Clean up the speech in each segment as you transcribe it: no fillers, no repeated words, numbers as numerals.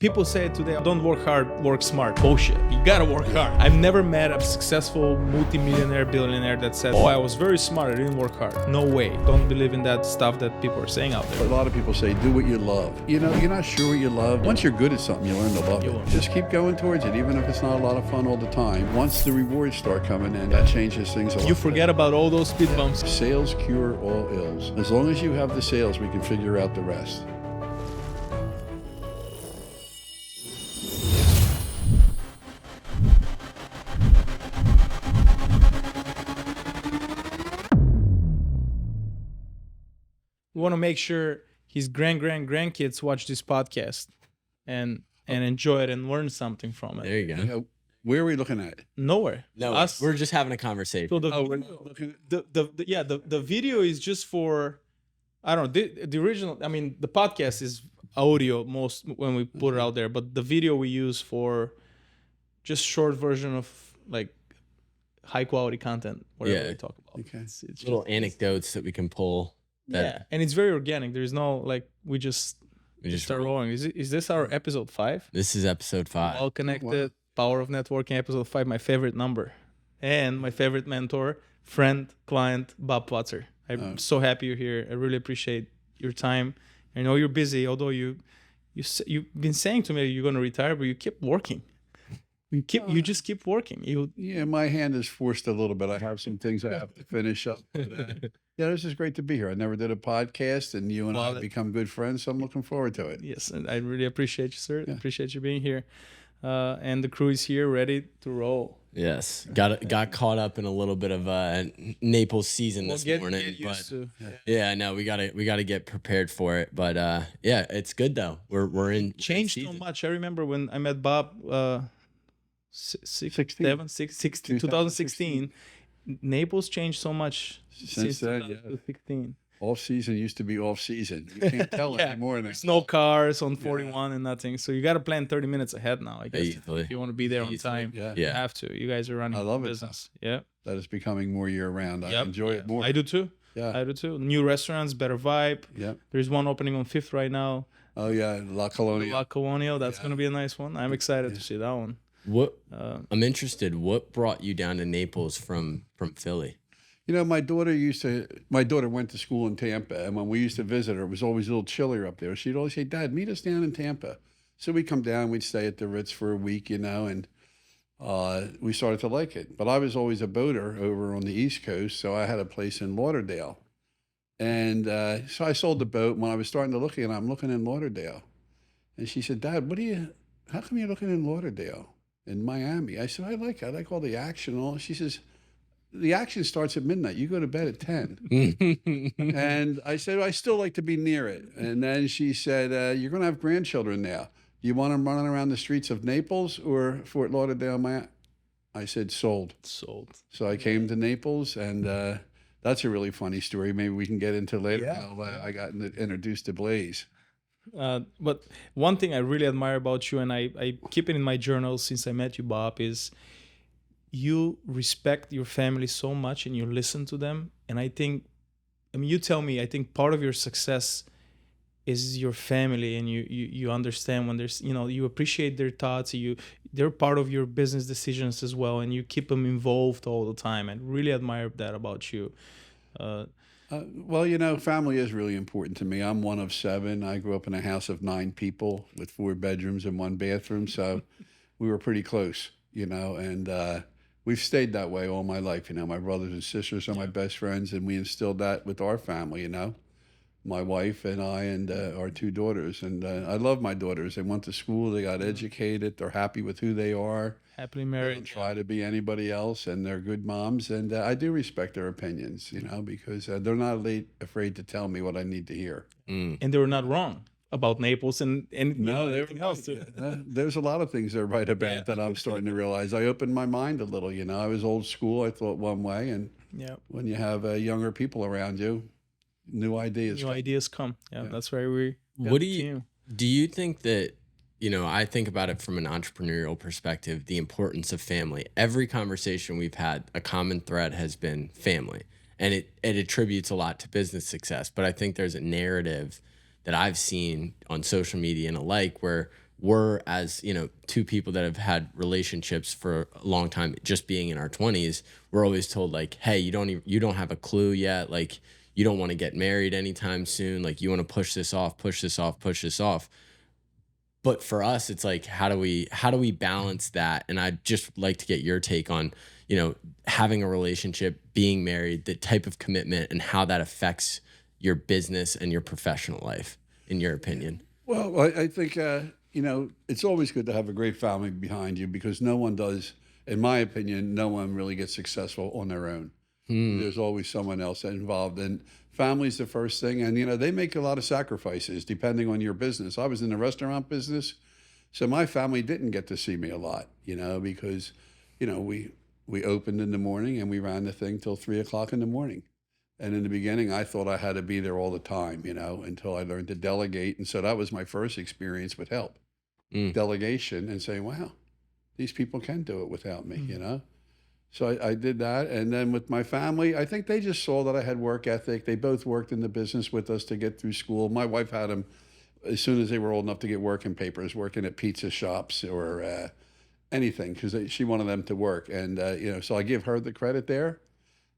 People say today, don't work hard, work smart. Bullshit. You gotta work hard. I've never met a successful multimillionaire, billionaire that said, oh, I was very smart, I didn't work hard. No way. Don't believe in that stuff that people are saying out there. A lot of people say, do what you love. You know, you're not sure what you love. Once you're good at something, you learn to love it. Just keep going towards it, even if it's not a lot of fun all the time. Once the rewards start coming in, that changes things a lot. You forget about all those speed bumps. Sales cure all ills. As long as you have the sales, we can figure out the rest. We want to make sure his grandkids watch this podcast and enjoy it and learn something from it. There you go. Where are we looking at? Nowhere. No, Us. we're just having a conversation. So the video is just for, I don't know, the original. I mean, the podcast is audio most when we put it out there, but the video we use for just short version of like high quality content, whatever we talk about. Okay. It's Little anecdotes that we can pull. Yeah, and it's very organic. There's no like we just start rolling. Is this our episode 5? This is episode 5. All connected. Power of networking, episode 5. My favorite number, and my favorite mentor, friend, client, Bob Platzer. I'm so happy you're here. I really appreciate your time. I know you're busy, although you've been saying to me you're going to retire, but you keep working. You just keep working. Yeah, my hand is forced a little bit. I have some things I have to finish up. But, yeah, this is great to be here. I never did a podcast, and you and I have become good friends, so I'm looking forward to it. Yes, and I really appreciate you, sir. Yeah. Appreciate you being here. And the crew is here, ready to roll. Yes, got caught up in a little bit of Naples season this morning, get used to. Yeah, no, we gotta get prepared for it. But yeah, it's good though. We're in changed season. So much. I remember when I met Bob, 2016. Naples changed so much since then. 2016. Off season used to be off season. You can't tell anymore. There's no cars on 41 and nothing. So you got to plan 30 minutes ahead now, I guess. Easily. If you want to be there on time, you have to. You guys are running a business. Yeah. That is becoming more year round. I enjoy it more. I do too. Yeah. I do too. New restaurants, better vibe. Yeah. There's one opening on 5th right now. Oh, yeah. La Colonia. La Colonia. That's going to be a nice one. I'm excited to see that one. I'm interested. What brought you down to Naples from Philly? You know, my daughter went to school in Tampa, and when we used to visit her, it was always a little chillier up there. She'd always say, Dad, meet us down in Tampa. So we'd come down, we'd stay at the Ritz for a week, and we started to like it. But I was always a boater over on the East Coast, so I had a place in Lauderdale. And so I sold the boat, and when I was starting to look at it, I'm looking in Lauderdale. And she said, Dad, how come you're looking in Lauderdale, in Miami? I said, I like all the action and all. She says, the action starts at midnight. You go to bed at 10. And I said, I still like to be near it. And then she said, you're going to have grandchildren now. Do you want them running around the streets of Naples or Fort Lauderdale, Miami? I said, sold. Sold. So I came to Naples, and that's a really funny story. Maybe we can get into later. Yeah. How I got introduced to Blaze. But one thing I really admire about you, and I keep it in my journal since I met you, Bob, is you respect your family so much and you listen to them. And I mean, you tell me, I think part of your success is your family, and you understand when there's, you appreciate their thoughts, they're part of your business decisions as well, and you keep them involved all the time. I really admire that about you. Well, family is really important to me. I'm one of 7. I grew up in a house of 9 people with 4 bedrooms and 1 bathroom. So we were pretty close, and we've stayed that way all my life. My brothers and sisters are my best friends, and we instilled that with our family, my wife and I and our 2 daughters. And I love my daughters. They went to school, they got educated, they're happy with who they are. Happily married. They don't try to be anybody else, and they're good moms. And I do respect their opinions, because they're not afraid to tell me what I need to hear. And they were not wrong about Naples and no, everything else too. There's a lot of things they're right about that I'm starting to realize. I opened my mind a little, I was old school. I thought one way, and when you have younger people around you, new ideas come. That's why we what do you think that, I think about it from an entrepreneurial perspective, the importance of family. Every conversation we've had, a common thread has been family, and it attributes a lot to business success. But I think there's a narrative that I've seen on social media and alike where we're, as you know, two people that have had relationships for a long time, just being in our 20s, we're always told like, hey, you don't have a clue yet, like you don't want to get married anytime soon, like you want to push this off, push this off, push this off. But for us, it's like, how do we balance that? And I'd just like to get your take on, having a relationship, being married, the type of commitment, and how that affects your business and your professional life, in your opinion. Well, I think, it's always good to have a great family behind you because no one does, in my opinion, no one really gets successful on their own. There's always someone else involved. And family's the first thing. And, they make a lot of sacrifices depending on your business. I was in the restaurant business. So my family didn't get to see me a lot, because, we opened in the morning and we ran the thing till 3 o'clock in the morning. And in the beginning, I thought I had to be there all the time, until I learned to delegate. And so that was my first experience with help, delegation, and saying, wow, these people can do it without me, So I did that. And then with my family, I think they just saw that I had work ethic. They both worked in the business with us to get through school. My wife had them as soon as they were old enough to get working papers, working at pizza shops or anything, because she wanted them to work. And, so I give her the credit there.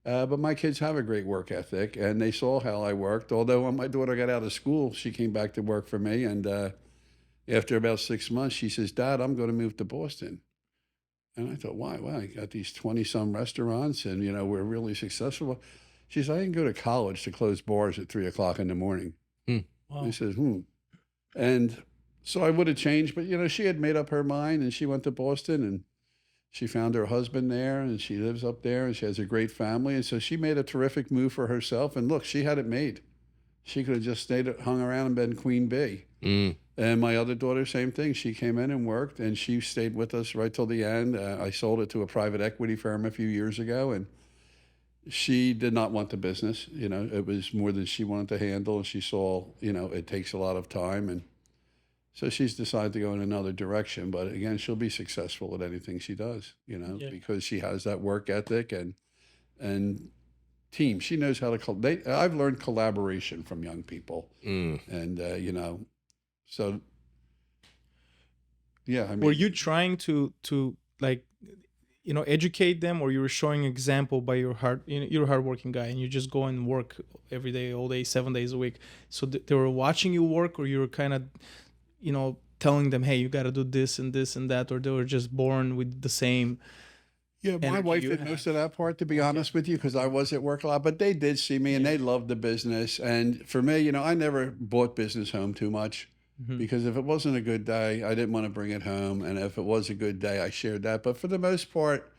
But my kids have a great work ethic, and they saw how I worked. Although when my daughter got out of school, she came back to work for me. And after about 6 months, she says, Dad, I'm going to move to Boston. And I thought, why? Well, I got these 20-some restaurants, and, we're really successful. She said, I didn't go to college to close bars at 3 o'clock in the morning. Wow. I said, And so I would have changed, but, she had made up her mind, and she went to Boston, and she found her husband there, and she lives up there, and she has a great family. And so she made a terrific move for herself. And look, she had it made. She could have just hung around and been Queen Bee. And my other daughter, same thing. She came in and worked, and she stayed with us right till the end. I sold it to a private equity firm a few years ago, and she did not want the business. It was more than she wanted to handle, and she saw, it takes a lot of time. And so she's decided to go in another direction. But again, she'll be successful at anything she does, because she has that work ethic and team. She knows how to, I've learned collaboration from young people. And, so, yeah, I mean, Were you trying to like, educate them, or you were showing example by you're a hardworking guy and you just go and work every day, all day, 7 days a week. So they were watching you work, or you were kind of, telling them, hey, you got to do this and this and that, or they were just born with the same. Yeah, my wife did most of that part, to be honest with you, because I was at work a lot. But they did see me, and they loved the business. And for me, I never brought business home too much. Because if it wasn't a good day, I didn't want to bring it home. And if it was a good day, I shared that. But for the most part,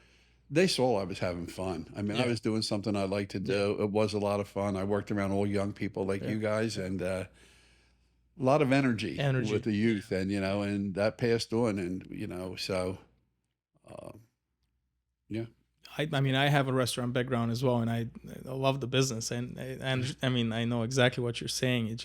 they saw I was having fun. I mean, I was doing something I liked to do. It was a lot of fun. I worked around all young people like you guys, and a lot of energy with the youth. And, and that passed on. And, so, yeah. I mean, I have a restaurant background as well, and I love the business. And I mean, I know exactly what you're saying.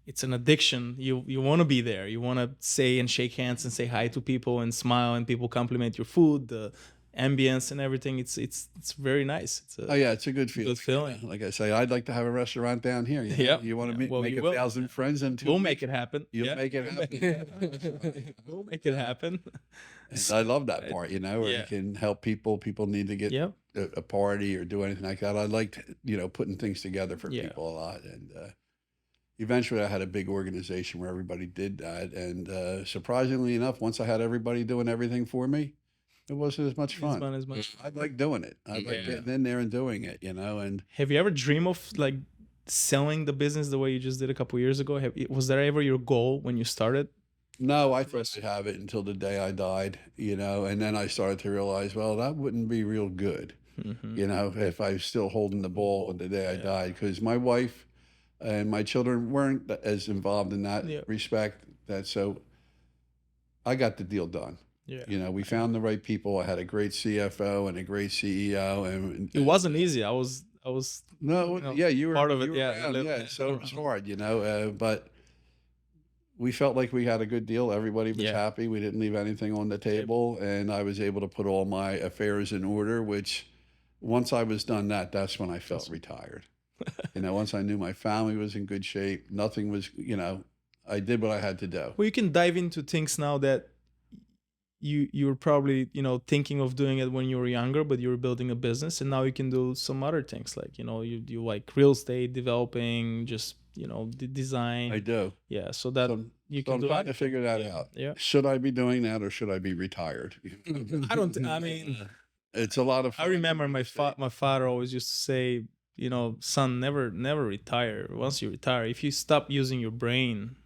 It's an addiction. You want to be there. You want to say and shake hands and say hi to people and smile, and people compliment your food, the ambience and everything. It's very nice. It's a good feeling. Good feeling. Like I say, I'd like to have a restaurant down here. You want to make 1,000 friends in 2 We'll weeks? make it happen. You'll make it happen. We'll make it happen. And I love that part, where you can help people. People need to get a party or do anything like that. I liked, putting things together for people a lot. And eventually I had a big organization where everybody did that. And surprisingly enough, once I had everybody doing everything for me, it wasn't as much fun. I like doing it. I like getting in there and doing it, And have you ever dreamed of like selling the business the way you just did a couple years ago? Was that ever your goal when you started? No, I thought I'd have it until the day I died, and then I started to realize, well, that wouldn't be real good, if I was still holding the ball on the day I died, because my wife and my children weren't as involved in that respect. So I got the deal done. We found the right people. I had a great CFO and a great CEO, and it wasn't easy. I was you were part of it. So it was hard, but we felt like we had a good deal. Everybody was happy. We didn't leave anything on the table, and I was able to put all my affairs in order. Which, once I was done that's when I felt retired. Once I knew my family was in good shape, nothing was, I did what I had to do. Well, you can dive into things now that you were probably, thinking of doing it when you were younger, but you were building a business, and now you can do some other things like, you like real estate, developing, just, the design. I do. Yeah. So that you So can I'm do trying it. to figure that out. Yeah. Should I be doing that or should I be retired? I mean, It's a lot of I fun. remember my father always used to say, son, never retire. Once you retire, if you stop using your brain,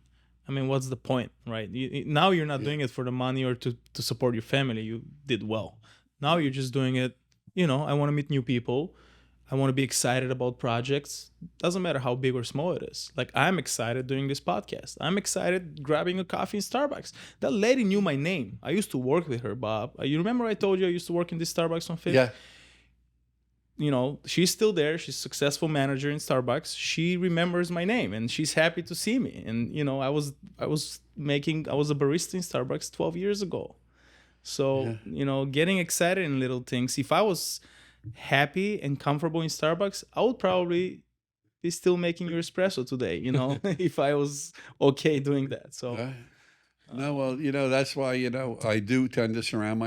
I mean, what's the point, right? Now you're not doing it for the money or to support your family. You did well. Now you're just doing it, I want to meet new people. I want to be excited about projects. Doesn't matter how big or small it is. Like, I'm excited doing this podcast. I'm excited grabbing a coffee in Starbucks. That lady knew my name. I used to work with her, Bob. You remember I told you I used to work in this Starbucks on Fifth? Yeah. She's still there. She's a successful manager in Starbucks. She remembers my name and she's happy to see me. And I was a barista in Starbucks 12 years ago. So, getting excited in little things. If I was happy and comfortable in Starbucks, I would probably be still making your espresso today, if I was okay doing that. So no, well, that's why, I do tend to surround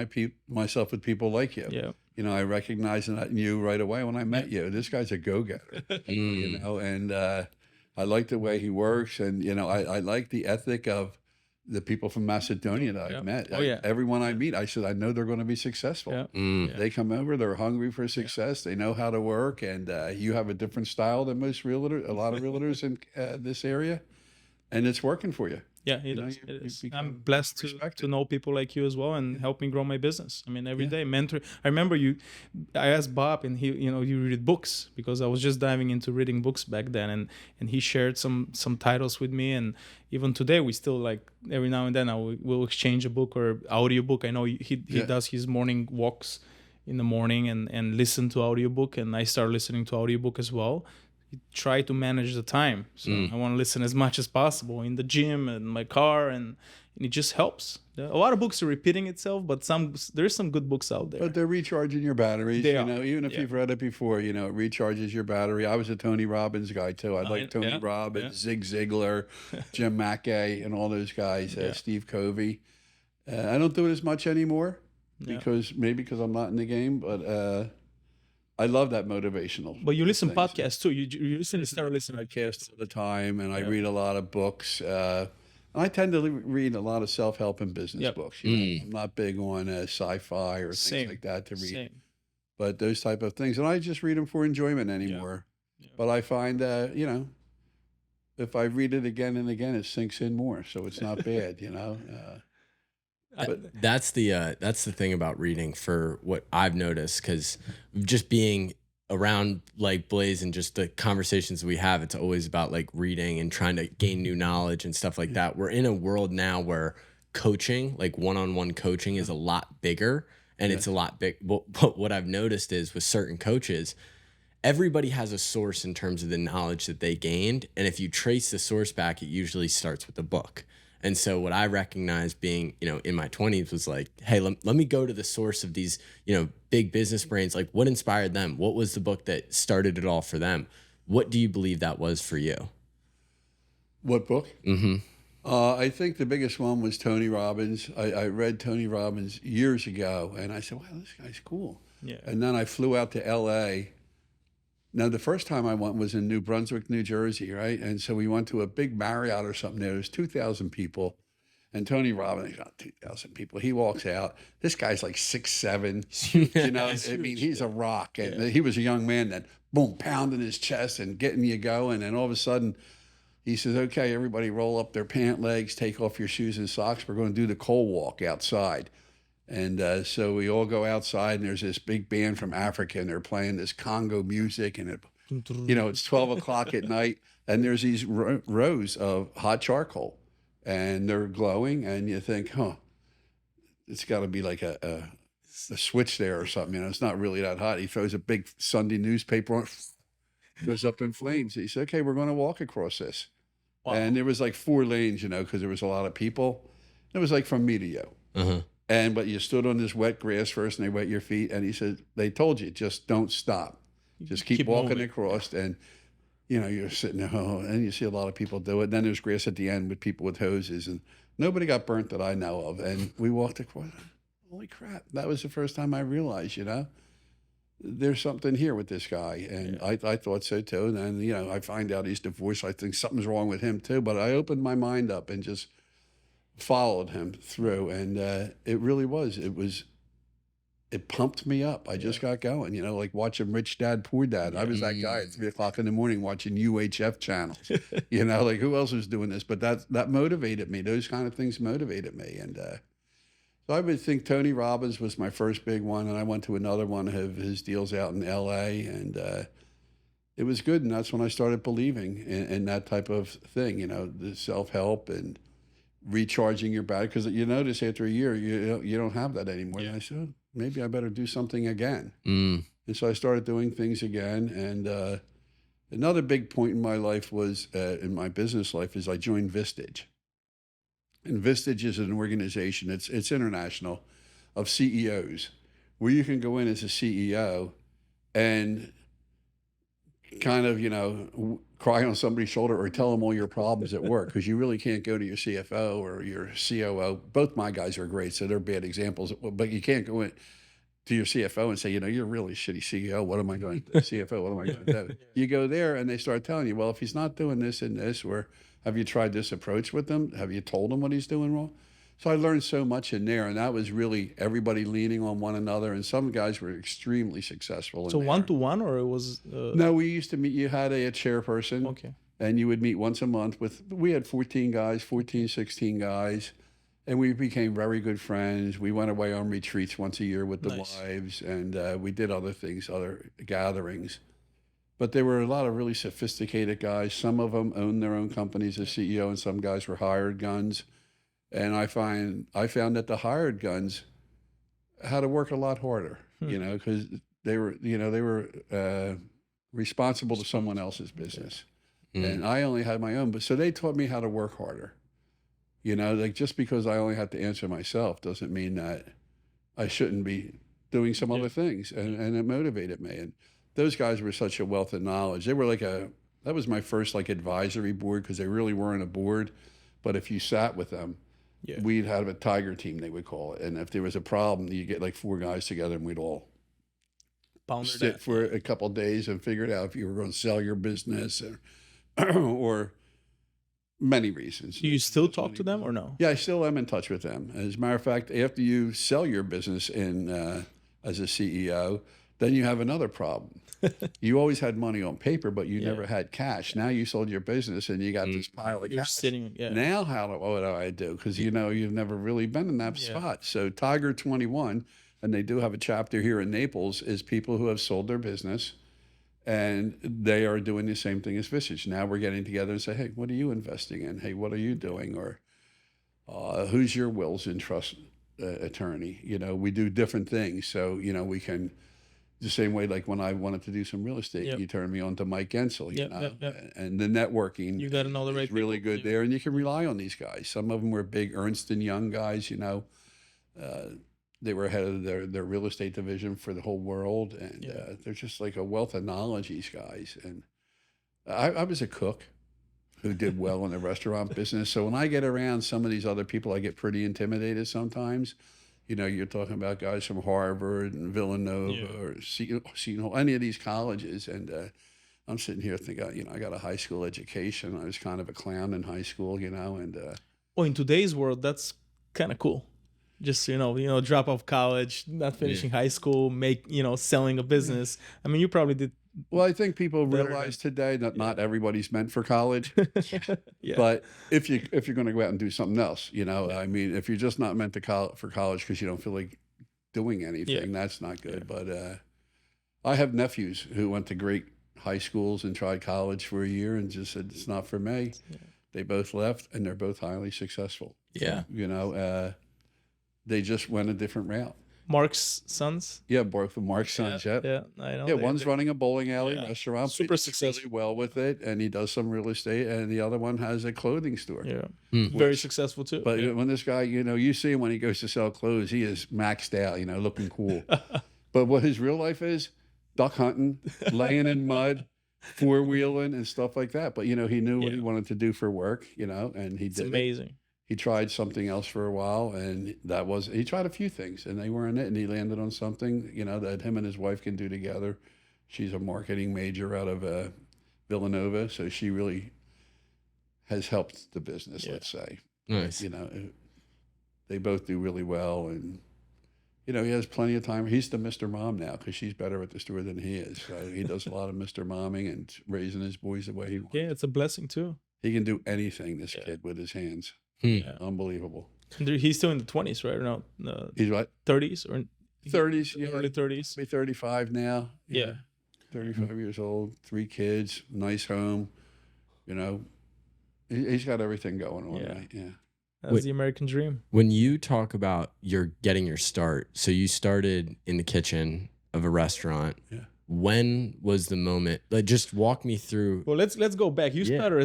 myself with people like you. Yeah. I recognized that in you right away when I met you. This guy's a go-getter, and I like the way he works. And, I like the ethic of the people from Macedonia that I've met. Everyone I meet, I said, I know they're going to be successful. Yeah. They come over, they're hungry for success. They know how to work. And you have a different style than most realtors, a lot of realtors in this area. And it's working for you. Yeah, it is. I'm blessed to know people like you as well and help me grow my business. I mean, every day mentor. I remember I asked Bob, and he, you read books, because I was just diving into reading books back then, and he shared some titles with me, and even today we still, like, every now and then we'll exchange a book or audiobook. I know he does his morning walks in the morning and listen to audiobook, and I start listening to audiobook as well. Try to manage the time, so I want to listen as much as possible in the gym and my car, and it just helps. A lot of books are repeating itself, but there's some good books out there. But they're recharging your batteries. Even if you've read it before, it recharges your battery. I was a Tony Robbins guy too. I like Tony Robbins, Zig Ziglar, Jim Mackey, and all those guys. Steve Covey. I don't do it as much anymore because I'm not in the game, but. I love that motivational. But you listen to podcasts too. You start listening to podcasts all the time, and I read a lot of books. And I tend to read a lot of self-help and business books. I'm not big on sci-fi or things like that to read. But those type of things, and I just read them for enjoyment anymore. Yeah. But I find if I read it again and again, it sinks in more, so it's not bad. But that's the thing about reading, for what I've noticed, because just being around like Blaze and just the conversations we have, it's always about like reading and trying to gain new knowledge and stuff like that. We're in a world now where coaching, like one-on-one coaching, is a lot bigger, and it's a lot big. But what I've noticed is with certain coaches, everybody has a source in terms of the knowledge that they gained, and if you trace the source back, it usually starts with a book. And so what I recognized being, in my 20s was like, hey, let me go to the source of these, big business brains. Like, what inspired them? What was the book that started it all for them? What do you believe that was for you? What book? Mm-hmm. I think the biggest one was Tony Robbins. I read Tony Robbins years ago, and I said, wow, this guy's cool. Yeah. And then I flew out to L.A. Now, the first time I went was in New Brunswick, New Jersey, right? And so we went to a big Marriott or something there. There's 2,000 people. And Tony Robbins, got 2,000 people. He walks out. This guy's like 6'7". He's a rock. And he was a young man then, boom, pounding his chest and getting you going. And all of a sudden, he says, okay, everybody roll up their pant legs, take off your shoes and socks. We're going to do the coal walk outside. And so we all go outside, and there's this big band from Africa, and they're playing this Congo music, and it's 12 o'clock at night, and there's these rows of hot charcoal, and they're glowing, and you think, it's got to be like a switch there or something. It's not really that hot. He throws a big Sunday newspaper on, goes up in flames. He said, okay, we're going to walk across this. Wow. And there was like 4 lanes, because there was a lot of people. It was like from me to you. Uh-huh. But you stood on this wet grass first, and they wet your feet. And he said, they told you, just don't stop. Just keep walking moving across. And you know, you're sitting there, oh, and you see a lot of people do it. And then there's grass at the end with people with hoses, and nobody got burnt that I know of. And we walked across. Holy crap! That was the first time I realized, you know, there's something here with this guy, and I thought so too. And then, you know, I find out he's divorced. I think something's wrong with him too. But I opened my mind up and just followed him through, and it really was. It pumped me up. I just got going, you know, like watching Rich Dad, Poor Dad. I was that guy at 3:00 in the morning watching UHF channels, you know, like who else was doing this? But that motivated me. Those kind of things motivated me. And so I would think Tony Robbins was my first big one. And I went to another one of his deals out in LA, and it was good. And that's when I started believing in that type of thing, you know, the self-help and recharging your battery. Because you notice after a year, you don't have that anymore. And I said, oh, maybe I better do something again. And so I started doing things again. And another big point in my life was, in my business life, is I joined Vistage. And Vistage is an organization, it's international, of CEOs, where you can go in as a CEO and kind of, you know, cry on somebody's shoulder or tell them all your problems at work, because you really can't go to your CFO or your COO. Both my guys are great, so they're bad examples, but you can't go in to your CFO and say, you know, you're a really shitty CEO. What am I going to do? CFO, what am I going to do? You go there and they start telling you, well, if he's not doing this and this, or have you tried this approach with him? Have you told him what he's doing wrong? So I learned so much in there, and that was really everybody leaning on one another, and some guys were extremely successful. So one-to-one, or it was? No, we used to meet. You had a chairperson, Okay. and you would meet once a month we had 14 guys, 14, 16 guys, and we became very good friends. We went away on retreats once a year with the wives, and we did other things, other gatherings. But there were a lot of really sophisticated guys. Some of them owned their own companies as CEO, and some guys were hired guns. And I found that the hired guns had to work a lot harder, you know, because they were responsible to someone else's business, and I only had my own. But so they taught me how to work harder, you know, like just because I only had to answer myself doesn't mean that I shouldn't be doing some other things, and it motivated me. And those guys were such a wealth of knowledge. They were like that was my first like advisory board, because they really weren't a board, but if you sat with them. Yeah. We'd have a tiger team, they would call it. And if there was a problem, you get like 4 guys together, and we'd all sit for a couple of days and figure it out if you were going to sell your business or many reasons. Do you still talk to them or no? Yeah, I still am in touch with them. As a matter of fact, after you sell your business as a CEO, then you have another problem. You always had money on paper, but you never had cash. Now you sold your business and you got this pile of cash. Now what do I do? Because you know you've never really been in that spot. So Tiger 21, and they do have a chapter here in Naples, is people who have sold their business, and they are doing the same thing as Vistage. Now we're getting together and say, hey, what are you investing in? Hey, what are you doing? Or who's your wills and trust attorney? You know, we do different things. So, you know, we can... The same way, like when I wanted to do some real estate, you turned me on to Mike Gensel, you know, and the networking. You got to know the right really good there, and you can rely on these guys. Some of them were big Ernst & Young guys, you know. They were head of their real estate division for the whole world, and they're just like a wealth of knowledge, these guys. And I was a cook who did well in the restaurant business, so when I get around some of these other people, I get pretty intimidated sometimes. You know, you're talking about guys from Harvard and Villanova or Seton Hall, any of these colleges. And I'm sitting here thinking, you know, I got a high school education. I was kind of a clown in high school, you know. And well, in today's world, that's kind of cool. Just, you know, drop off college, not finishing high school, selling a business. I mean, you probably did. Well, I think people realize today that not everybody's meant for college. But if you're going to go out and do something else, you know, I mean, if you're just not meant for college because you don't feel like doing anything, that's not good. But I have nephews who went to great high schools and tried college for a year and just said, it's not for me. They both left, and they're both highly successful. Yeah. You know, they just went a different route. Mark's sons? Yeah, both of Mark's sons, I know. Yeah, one's running a bowling alley restaurant. Super successful. Really well with it, and he does some real estate, and the other one has a clothing store. Yeah, very successful too. But when this guy, you know, you see him when he goes to sell clothes, he is maxed out, you know, looking cool. But what his real life is, duck hunting, laying in mud, four-wheeling and stuff like that. But, he knew what Yeah. he wanted to do for work, and he It's did it. amazing. He tried something else for a while, and he tried a few things, and they weren't it. And he landed on something, that him and his wife can do together. She's a marketing major out of Villanova, so she really has helped the business, let's say. Nice. They both do really well, and he has plenty of time. He's the Mr. Mom now because she's better at the store than he is. So he does a lot of Mr. Momming and raising his boys the way he wants. Yeah, it's a blessing too. He can do anything, this kid, with his hands. Yeah. Unbelievable. And he's still in the 20s, right? Or no, He's what? 30s or 30s, yeah. early 30s. Be 35 now. Yeah. 35 years old, 3 kids, nice home. He's got everything going on. Yeah. Right? Yeah. That's the American dream. When you talk about getting your start, so you started in the kitchen of a restaurant. Yeah. When was the moment? Like, just walk me through. Well, let's go back. You Yeah. started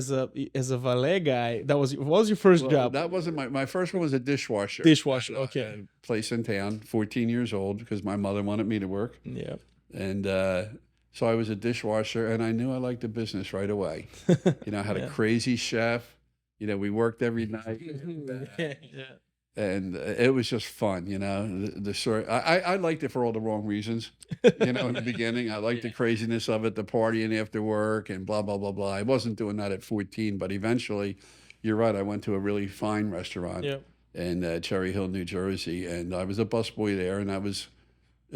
as a valet guy. What was your first job? That wasn't my first one was a dishwasher. Dishwasher, At a okay. place in town, 14 years old, because my mother wanted me to work. Yeah. And so I was a dishwasher, and I knew I liked the business right away. I had a crazy chef. We worked every night. And it was just fun, the story. I liked it for all the wrong reasons, in the beginning. I liked the craziness of it, the partying after work and blah, blah, blah, blah. I wasn't doing that at 14, but eventually, you're right, I went to a really fine restaurant in Cherry Hill, New Jersey, and I was a busboy there, and it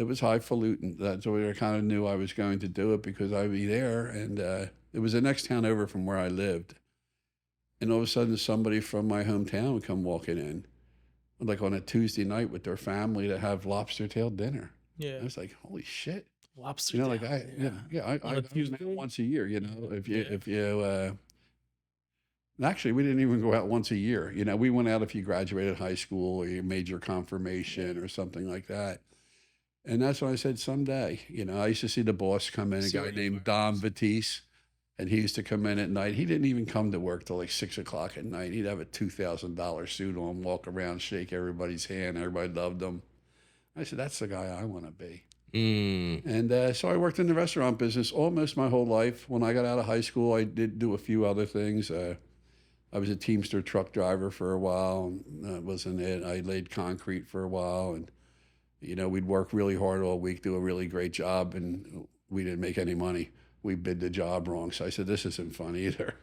was highfalutin. That's where I kind of knew I was going to do it because I'd be there, and it was the next town over from where I lived. And all of a sudden, somebody from my hometown would come walking in, like on a Tuesday night with their family to have lobster tail dinner. Yeah. I was like, holy shit. Lobster. I On a Tuesday? go out once a year, actually, we didn't even go out once a year. We went out if you graduated high school or you made your confirmation or something like that. And that's when I said, someday, I used to see the boss come in, a guy named Don Batiste. And he used to come in at night. He didn't even come to work till like 6 o'clock at night. He'd have a $2,000 suit on, walk around, shake everybody's hand. Everybody loved him. I said, that's the guy I want to be. And so I worked in the restaurant business almost my whole life. When I got out of high school, I did do a few other things. I was a Teamster truck driver for a while. That wasn't it. I laid concrete for a while. And, we'd work really hard all week, do a really great job, and we didn't make any money. We bid the job wrong. So I said, this isn't fun either.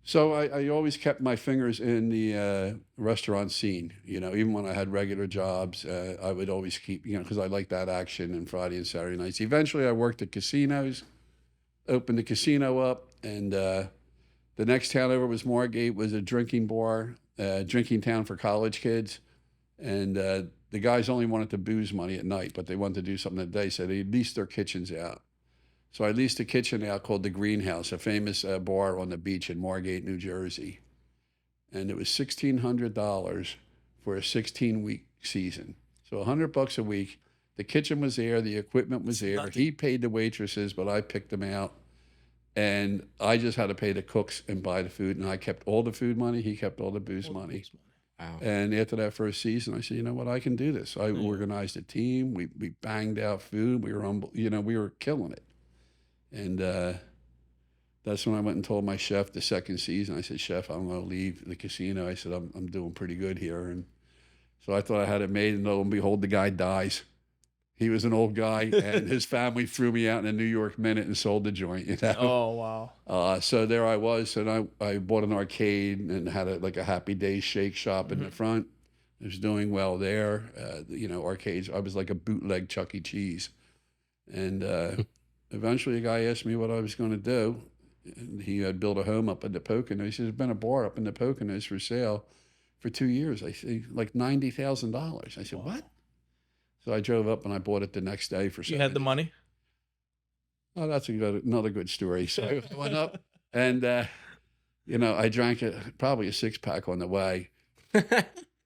So I always kept my fingers in the restaurant scene. Even when I had regular jobs, I would always keep, because I liked that action and Friday and Saturday nights. Eventually, I worked at casinos, opened the casino up, and the next town over was Margate, was a drinking bar, drinking town for college kids. And the guys only wanted to booze money at night, but they wanted to do something at day, so they leased their kitchens out. So I leased a kitchen out called the Greenhouse, a famous bar on the beach in Margate, New Jersey. And it was $1,600 for a 16-week season. So $100 a week. The kitchen was there, the equipment was there. Nothing. He paid the waitresses, but I picked them out. And I just had to pay the cooks and buy the food. And I kept all the food money. He kept all the booze money. Wow. And after that first season, I said, you know what, I can do this. I organized a team. We banged out food. We were killing it. And that's when I went and told my chef the second season. I said, Chef, I'm going to leave the casino. I said, I'm doing pretty good here. And so I thought I had it made, and lo and behold, the guy dies. He was an old guy, and his family threw me out in a New York Minute and sold the joint. Oh, wow. So there I was, and I bought an arcade and had a Happy Days shake shop in the front. I was doing well there. Arcades. I was like a bootleg Chuck E. Cheese. And eventually a guy asked me what I was going to do. And he had built a home up in the Poconos. He said, there's been a bar up in the Poconos for sale for 2 years. I said, like $90,000. I said, what? So I drove up and I bought it the next day for You had the money? Oh, that's another good story. So I went up and, I drank probably a 6-pack on the way.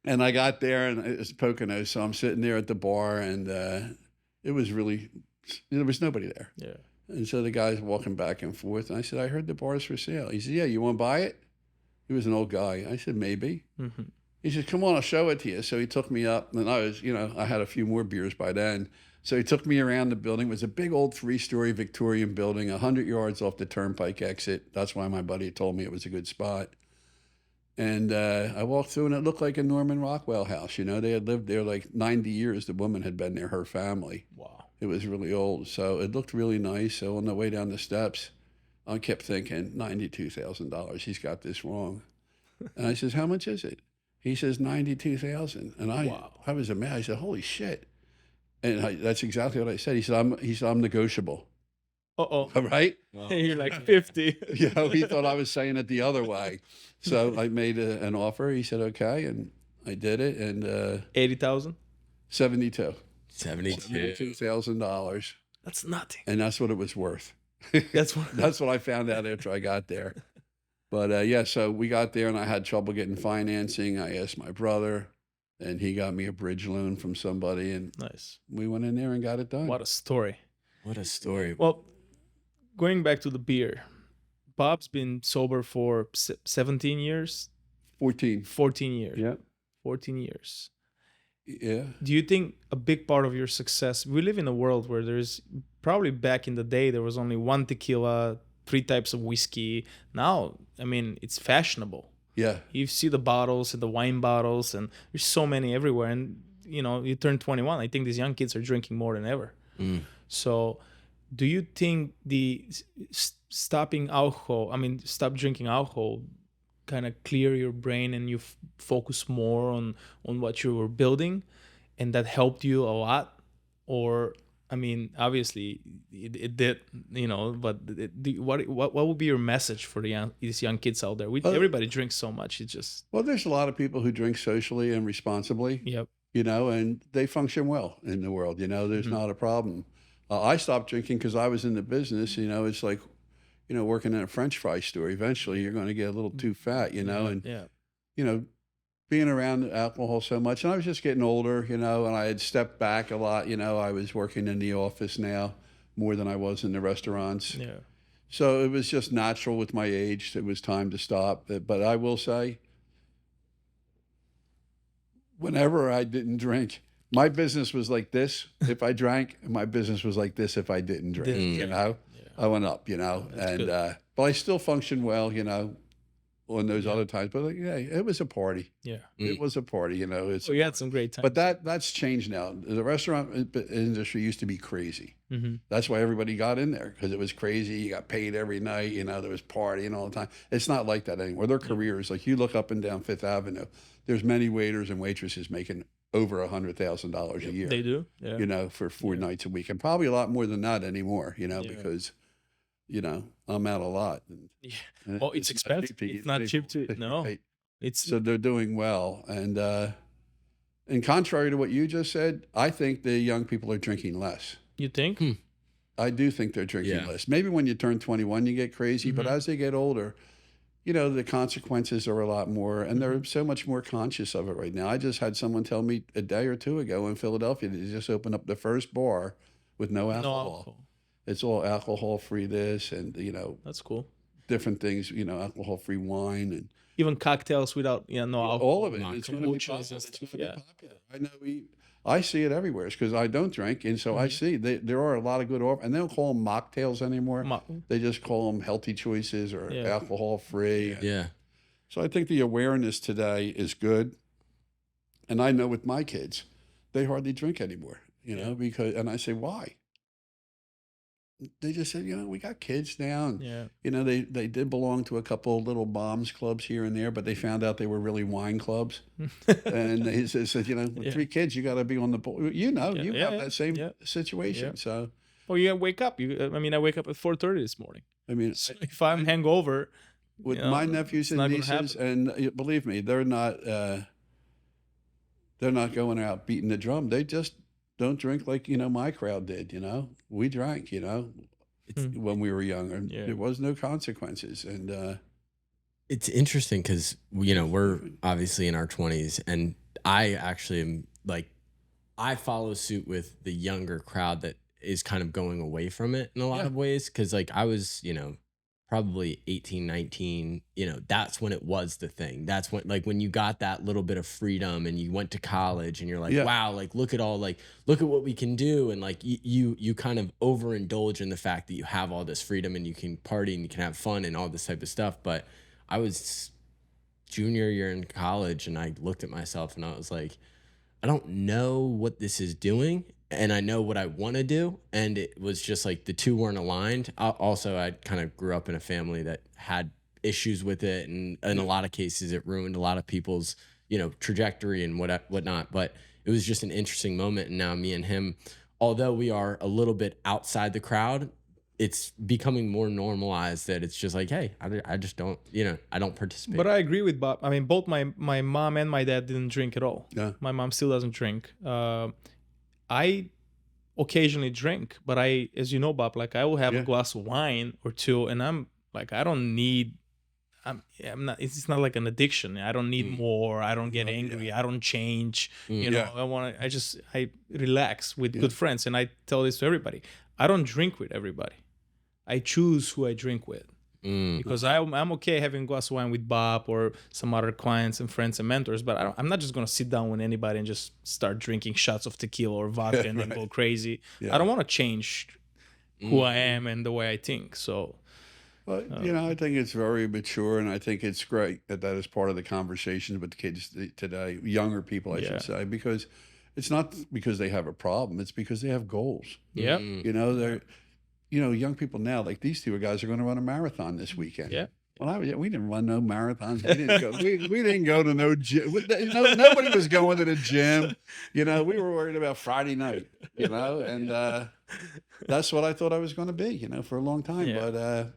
And I got there and it was Poconos. So I'm sitting there at the bar and it was really, there was nobody there. Yeah. And so the guy's walking back and forth. And I said, I heard the bar's for sale. He said, yeah, you want to buy it? He was an old guy. I said, maybe. He said, come on, I'll show it to you. So he took me up, and I was, I had a few more beers by then. So he took me around the building. It was a big old 3-story Victorian building, 100 yards off the turnpike exit. That's why my buddy told me it was a good spot. And I walked through, and it looked like a Norman Rockwell house. You know, they had lived there like 90 years. The woman had been there, her family. Wow. It was really old. So it looked really nice. So on the way down the steps, I kept thinking, $92,000. He's got this wrong. And I says, how much is it? He says, 92,000. And I was amazed. I said, holy shit. And that's exactly what I said. He said, I'm negotiable. Uh-oh. All right? You're like 50. You know, he thought I was saying it the other way. So I made an offer. He said, okay. And I did it. And 80,000? 72. $72,000. That's nothing. And that's what it was worth. That's what That's what I found out after I got there. But yeah, so we got there and I had trouble getting financing. I asked my brother and he got me a bridge loan from somebody and nice. we went in there and got it done. What a story. What a story. Well, going back to the beer, Bob's been sober for 17 years, 14. 14 years. Yeah. 14 years. Yeah. Do you think a big part of your success, we live in a world where there's probably back in the day, there was only one tequila, 3 types of whiskey. Now, I mean, it's fashionable. Yeah. You see the bottles and the wine bottles and there's so many everywhere. And, you know, you turn 21. I think these young kids are drinking more than ever. So do you think the stop drinking alcohol kind of clear your brain and you focus more on what you were building and that helped you a lot? Or, I mean, obviously it did, you know, but what would be your message for these young kids out there? Everybody drinks so much. It's just... Well, there's a lot of people who drink socially and responsibly. Yep. You know, and they function well in the world. You know, there's not a problem. I stopped drinking because I was in the business. You know, it's like, you know, working in a French fry store. Eventually, you're going to get a little too fat, you know, and, you know, being around alcohol so much. And I was just getting older, you know, and I had stepped back a lot. You know, I was working in the office now more than I was in the restaurants. Yeah. So it was just natural with my age. It was time to stop. But I will say, whenever I didn't drink, my business was like this if I drank, and my business was like this if I didn't drink, you know? Yeah. I went up, you know? That's and but I still functioned well, you know, on those other times. But like, yeah, it was a party. Yeah. It was a party, you know. You had some great times. But that's changed now. The restaurant industry used to be crazy. That's why everybody got in there, because it was crazy. You got paid every night, you know, there was partying all the time. It's not like that anymore. Their careers, like you look up and down Fifth Avenue, there's many waiters and waitresses making over $100,000 a year. They do, yeah. You know, for 4 nights a week, and probably a lot more than that anymore. You know, because, you know, I'm out a lot. And well, it's expensive. It's not cheap to. No, right. It's so they're doing well, and contrary to what you just said, I think the young people are drinking less. You think? I do think they're drinking less. Maybe when you turn 21, you get crazy, but as they get older, you know, the consequences are a lot more, and they're so much more conscious of it right now. I just had someone tell me a day or two ago in Philadelphia, they just opened up the first bar with no alcohol. It's all alcohol-free this, and, you know. That's cool. Different things, you know, alcohol-free wine and. Even cocktails without, no alcohol. All of it. It's going to be popular. I know I see it everywhere because I don't drink, and so I see there are a lot of good and they don't call them mocktails anymore. They just call them healthy choices or alcohol free. Yeah. So I think the awareness today is good, and I know with my kids, they hardly drink anymore. You know, and I say why. They just said, you know, we got kids now, and you know, they did belong to a couple of little moms clubs here and there, but they found out they were really wine clubs. And they said, you know, with 3 kids, you got to be on the board. You know, you have that same situation. So, well, you wake up. I mean, I wake up at 4:30 this morning. I mean, so if I'm hangover, with my nephews and nieces, and believe me, they're not going out beating the drum. They just don't drink like, you know, my crowd did, you know. We drank, you know, when we were younger. There was no consequences. And it's interesting because, you know, we're obviously in our 20s, and I actually am like, I follow suit with the younger crowd that is kind of going away from it in a lot of ways. Because, like, I was, you know, probably 18, 19, that's when it was the thing. That's when, like, when you got that little bit of freedom and you went to college and you're like, Yeah. wow, like, look at what we can do. And like, you kind of overindulge in the fact that you have all this freedom and you can party and you can have fun and all this type of stuff. But I was junior year in college and I looked at myself and I was like, I don't know what this is doing, and I know what I want to do. And it was just like the two weren't aligned. Also, I kind of grew up in a family that had issues with it, and in a lot of cases, it ruined a lot of people's trajectory and whatnot. But it was just an interesting moment. And now me and him, although we are a little bit outside the crowd, it's becoming more normalized that it's just like, hey, I just don't, I don't participate. But I agree with Bob. I mean, both my mom and my dad didn't drink at all. Yeah. My mom still doesn't drink. I occasionally drink, but as you know, Bob, like I will have a glass of wine or two, and I'm like, I don't need. I'm not. It's not like an addiction. I don't need more. I don't get angry. I don't change. I relax with good friends, and I tell this to everybody. I don't drink with everybody. I choose who I drink with. Because I'm okay having a glass of wine with Bob or some other clients and friends and mentors, but I'm not just going to sit down with anybody and just start drinking shots of tequila or vodka and then go crazy. I don't want to change who I am and the way I think. So, But, I think it's very mature, and I think it's great that is part of the conversations with the kids today, younger people, I should say, because it's not because they have a problem. It's because they have goals. Yeah. They're... young people now, like these two guys are going to run a marathon this weekend. Yeah. Well, we didn't run no marathons. We didn't go. We didn't go to no gym. Nobody was going to the gym. We were worried about Friday night. And that's what I thought I was going to be. For a long time. Yeah. But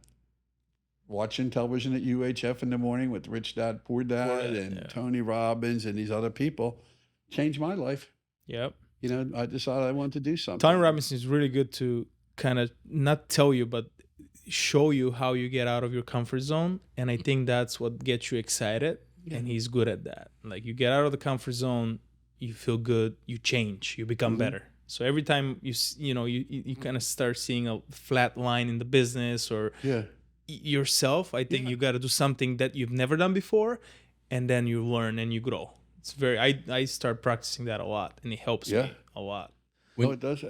watching television at UHF in the morning with Rich Dad Poor Dad and Tony Robbins and these other people changed my life. Yep. I decided I wanted to do something. Tony Robbins is really good to kind of not tell you, but show you how you get out of your comfort zone. And I think that's what gets you excited. And he's good at that. Like you get out of the comfort zone, you feel good, you change, you become better. So every time you kind of start seeing a flat line in the business or yourself, I think you got to do something that you've never done before, and then you learn and you grow. It's I start practicing that a lot, and it helps me a lot. Well, it does.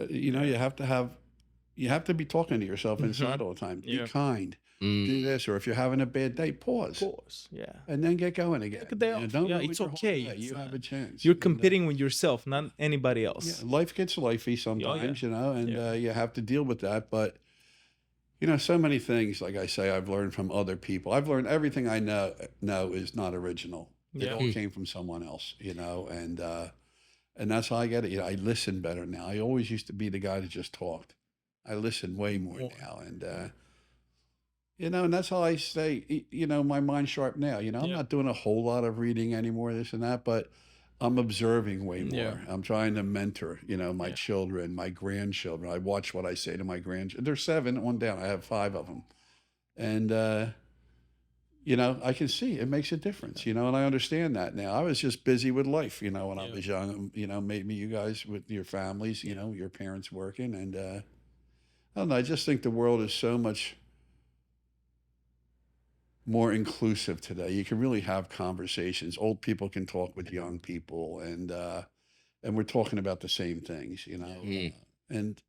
You have to be talking to yourself inside all the time. Be kind. Do this, or if you're having a bad day, pause. And then get going again. Take a day off. It's okay. You have a chance. You're competing with yourself, not anybody else. Life gets lifey sometimes, and you have to deal with that. But so many things, like I say, I've learned from other people. I've learned everything I know is not original. It all came from someone else, and that's how I get it. I listen better now. I always used to be the guy that just talked. I listen way more now, and and that's how I stay, my mind's sharp now. I'm not doing a whole lot of reading anymore, this and that, but I'm observing way more. I'm trying to mentor, my children, my grandchildren. I watch what I say to my grandchildren. They're 7, one down. I have 5 of them, and I can see it makes a difference, and I understand that now. I was just busy with life, when I was young. Maybe you guys with your families, your parents working, and I don't know. I just think the world is so much more inclusive today. You can really have conversations. Old people can talk with young people, and we're talking about the same things, And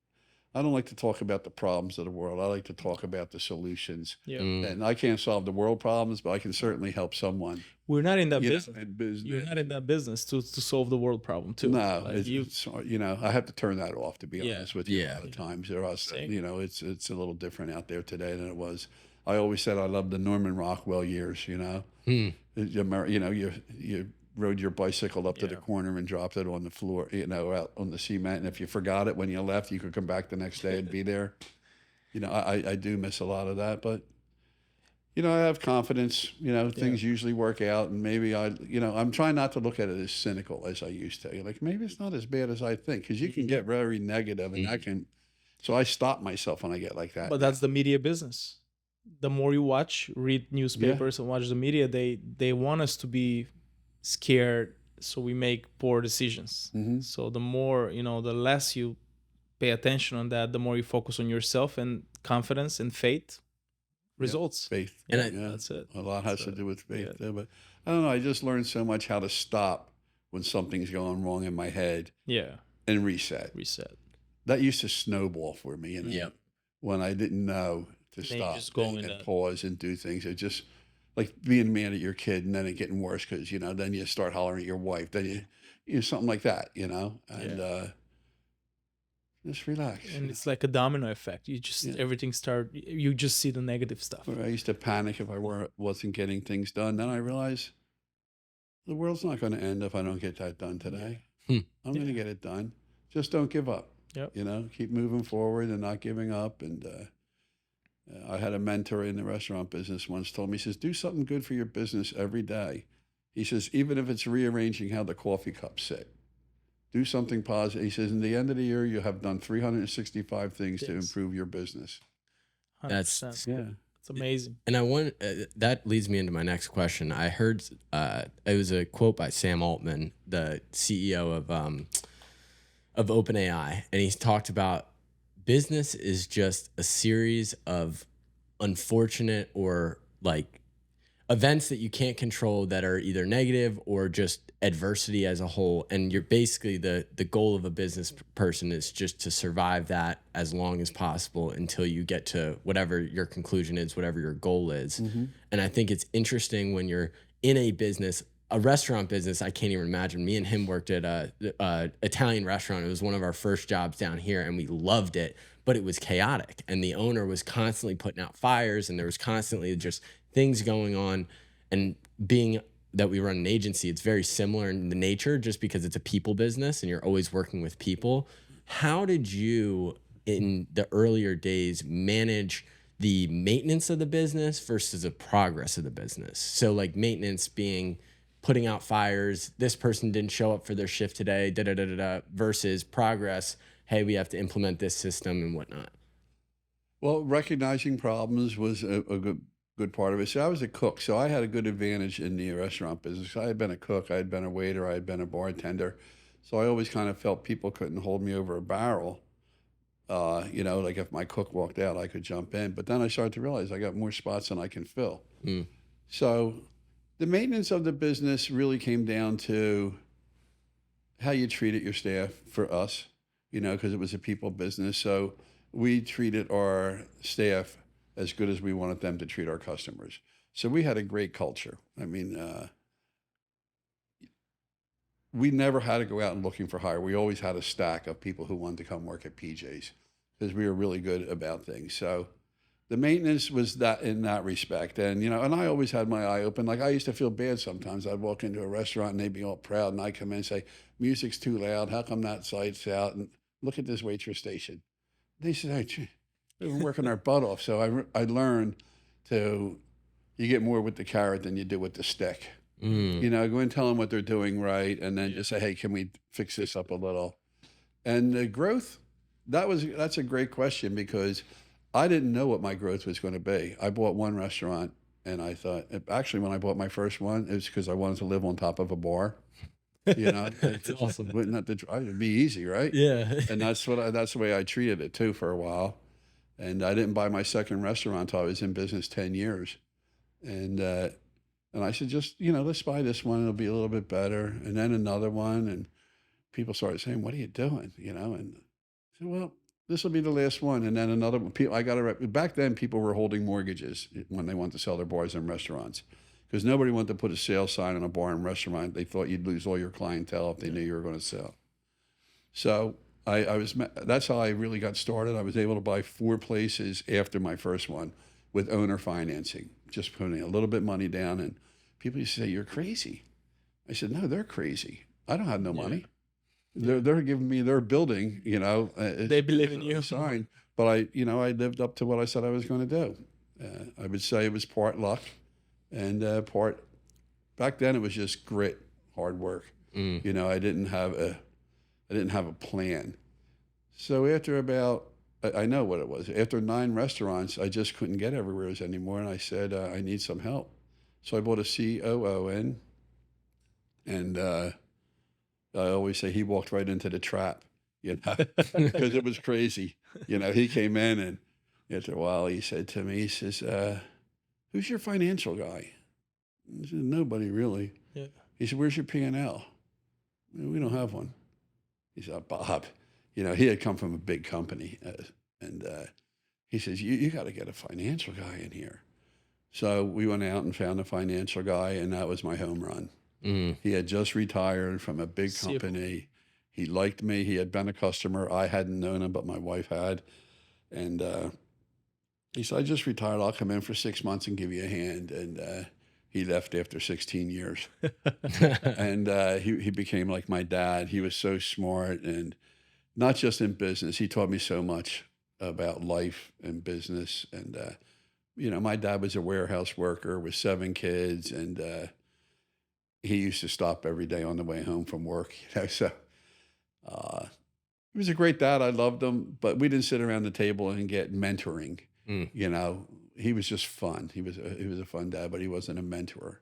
I don't like to talk about the problems of the world. I like to talk about the solutions. And I can't solve the world problems, but I can certainly help someone. We're not in that business. You're not in that business to solve the world problem too. No, I have to turn that off, to be honest with you. A lot of times there are, it's a little different out there today than it was. I always said I loved the Norman Rockwell years. You rode your bicycle up to the corner and dropped it on the floor, out on the cement. And if you forgot it when you left, you could come back the next day and be there. I do miss a lot of that, but I have confidence, things usually work out, and maybe I'm trying not to look at it as cynical as I used to. Like, maybe it's not as bad as I think, because you can get very negative, and so I stop myself when I get like that. But that's the media business. The more you read newspapers and watch the media, they want us to be scared, so we make poor decisions. So the more, the less you pay attention on that, the more you focus on yourself and confidence and faith, results. Faith. And That's it. A lot has to do with faith. yeah. But I don't know. I just learned so much how to stop when something's going wrong in my head Yeah. and reset. That used to snowball for me, Yep. when I didn't know to Then you stop just go and, in and that- pause and do things. It just like being mad at your kid and then it getting worse because, then you start hollering at your wife. Then something like that, and just relax. And it's like a domino effect. You just, Yeah. everything you just see the negative stuff. I used to panic if I wasn't getting things done. Then I realized the world's not going to end if I don't get that done today. I'm going to get it done. Just don't give up. Yep. Keep moving forward and not giving up. And I had a mentor in the restaurant business once told me, he says, do something good for your business every day. He says, even if it's rearranging how the coffee cups sit, do something positive. He says, in the end of the year, you have done 365 things to improve your business. 100%. Yeah. It's amazing. And I want that leads me into my next question. I heard it was a quote by Sam Altman, the CEO of OpenAI, and he's talked about business is just a series of unfortunate or like events that you can't control that are either negative or just adversity as a whole. And you're basically the goal of a business person is just to survive that as long as possible until you get to whatever your conclusion is, whatever your goal is. And I think it's interesting when you're in a business, a restaurant business. I can't even imagine. Me and him worked at a Italian restaurant. It was one of our first jobs down here and we loved it, but it was chaotic. And the owner was constantly putting out fires and there was constantly just things going on. And being that we run an agency, it's very similar in the nature just because it's a people business and you're always working with people. How did you, in the earlier days, manage the maintenance of the business versus the progress of the business? So like maintenance being putting out fires, this person didn't show up for their shift today, versus progress, hey, we have to implement this system and whatnot. Well, recognizing problems was a good part of it. So I was a cook, so I had a good advantage in the restaurant business. I had been a cook, I had been a waiter, I had been a bartender. So I always kind of felt people couldn't hold me over a barrel. Like if my cook walked out, I could jump in. But then I started to realize I got more spots than I can fill. So the maintenance of the business really came down to how you treated your staff for us, because it was a people business. So we treated our staff as good as we wanted them to treat our customers. So we had a great culture. I mean, we never had to go out and looking for hire. We always had a stack of people who wanted to come work at PJ's because we were really good about things. So the maintenance was that in that respect. And, and I always had my eye open. Like I used to feel bad sometimes. I'd walk into a restaurant and they'd be all proud and I'd come in and say, music's too loud. How come that sight's out? And look at this waitress station. They said, hey, we were working our butt off. So I learned you get more with the carrot than you do with the stick. Go and tell them what they're doing right. And then just say, hey, can we fix this up a little? And the growth, that's a great question because I didn't know what my growth was going to be. I bought one restaurant and I thought, actually, when I bought my first one, it was because I wanted to live on top of a bar. That's awesome. It'd be easy, right? Yeah. And that's the way I treated it too for a while. And I didn't buy my second restaurant until I was in business 10 years. And I said, just, let's buy this one. It'll be a little bit better. And then another one. And people started saying, what are you doing? And I said, well, this will be the last one. And then another one. Back then, people were holding mortgages when they wanted to sell their bars and restaurants because nobody wanted to put a sale sign on a bar and restaurant. They thought you'd lose all your clientele if they knew you were going to sell. So that's how I really got started. I was able to buy 4 places after my first one with owner financing, just putting a little bit of money down. And people used to say, you're crazy. I said, no, they're crazy. I don't have no money. They're giving me their building, They believe in you. Sign. But I lived up to what I said I was going to do. I would say it was part luck and back then it was just grit, hard work. I didn't have a plan. So after I know what it was. After 9 restaurants, I just couldn't get everywhere anymore. And I said, I need some help. So I bought a COO in. And I always say he walked right into the trap, because it was crazy. He came in and After a while, he said to me, he says, who's your financial guy? I said, nobody really. Yeah. He said, where's your P&L? We don't have one. He said, Bob, you know, he had come from a big company. And he says, you got to get a financial guy in here. So we went out and found a financial guy, and that was my home run. He had just retired from a big company. He liked me. He had been a customer. I hadn't known him, but my wife had. And he said, I just retired. I'll come in for 6 months and give you a hand. And he left after 16 years. And he became like my dad. He was so smart, and not just in business. He taught me so much about life and business. And, you know, my dad was a warehouse worker with 7 kids, and he used to stop every day on the way home from work. You know, so he was a great dad. I loved him, but we didn't sit around the table and get mentoring. You know, he was just fun. He was a fun dad, but he wasn't a mentor.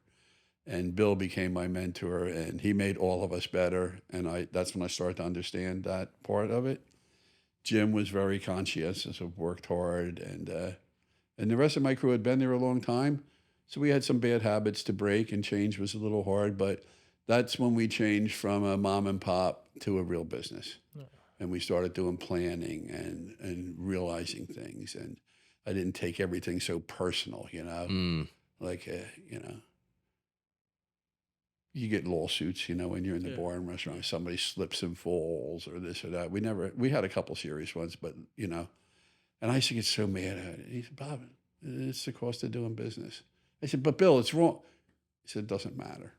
And Bill became my mentor, and he made all of us better. And that's when I started to understand that part of it. Jim was very conscientious, worked hard, and the rest of my crew had been there a long time. So we had some bad habits to break, and change was a little hard, but that's when we changed from a mom and pop to a real business. And we started doing planning and realizing things. And I didn't take everything so personal, you know, like, you know, you get lawsuits, you know, when you're in the bar and restaurant, if somebody slips and falls or this or that. We had a couple serious ones, but, you know, and I used to get so mad at it. He said, Bob, it's the cost of doing business. I said, but Bill, it's wrong. He said, it doesn't matter.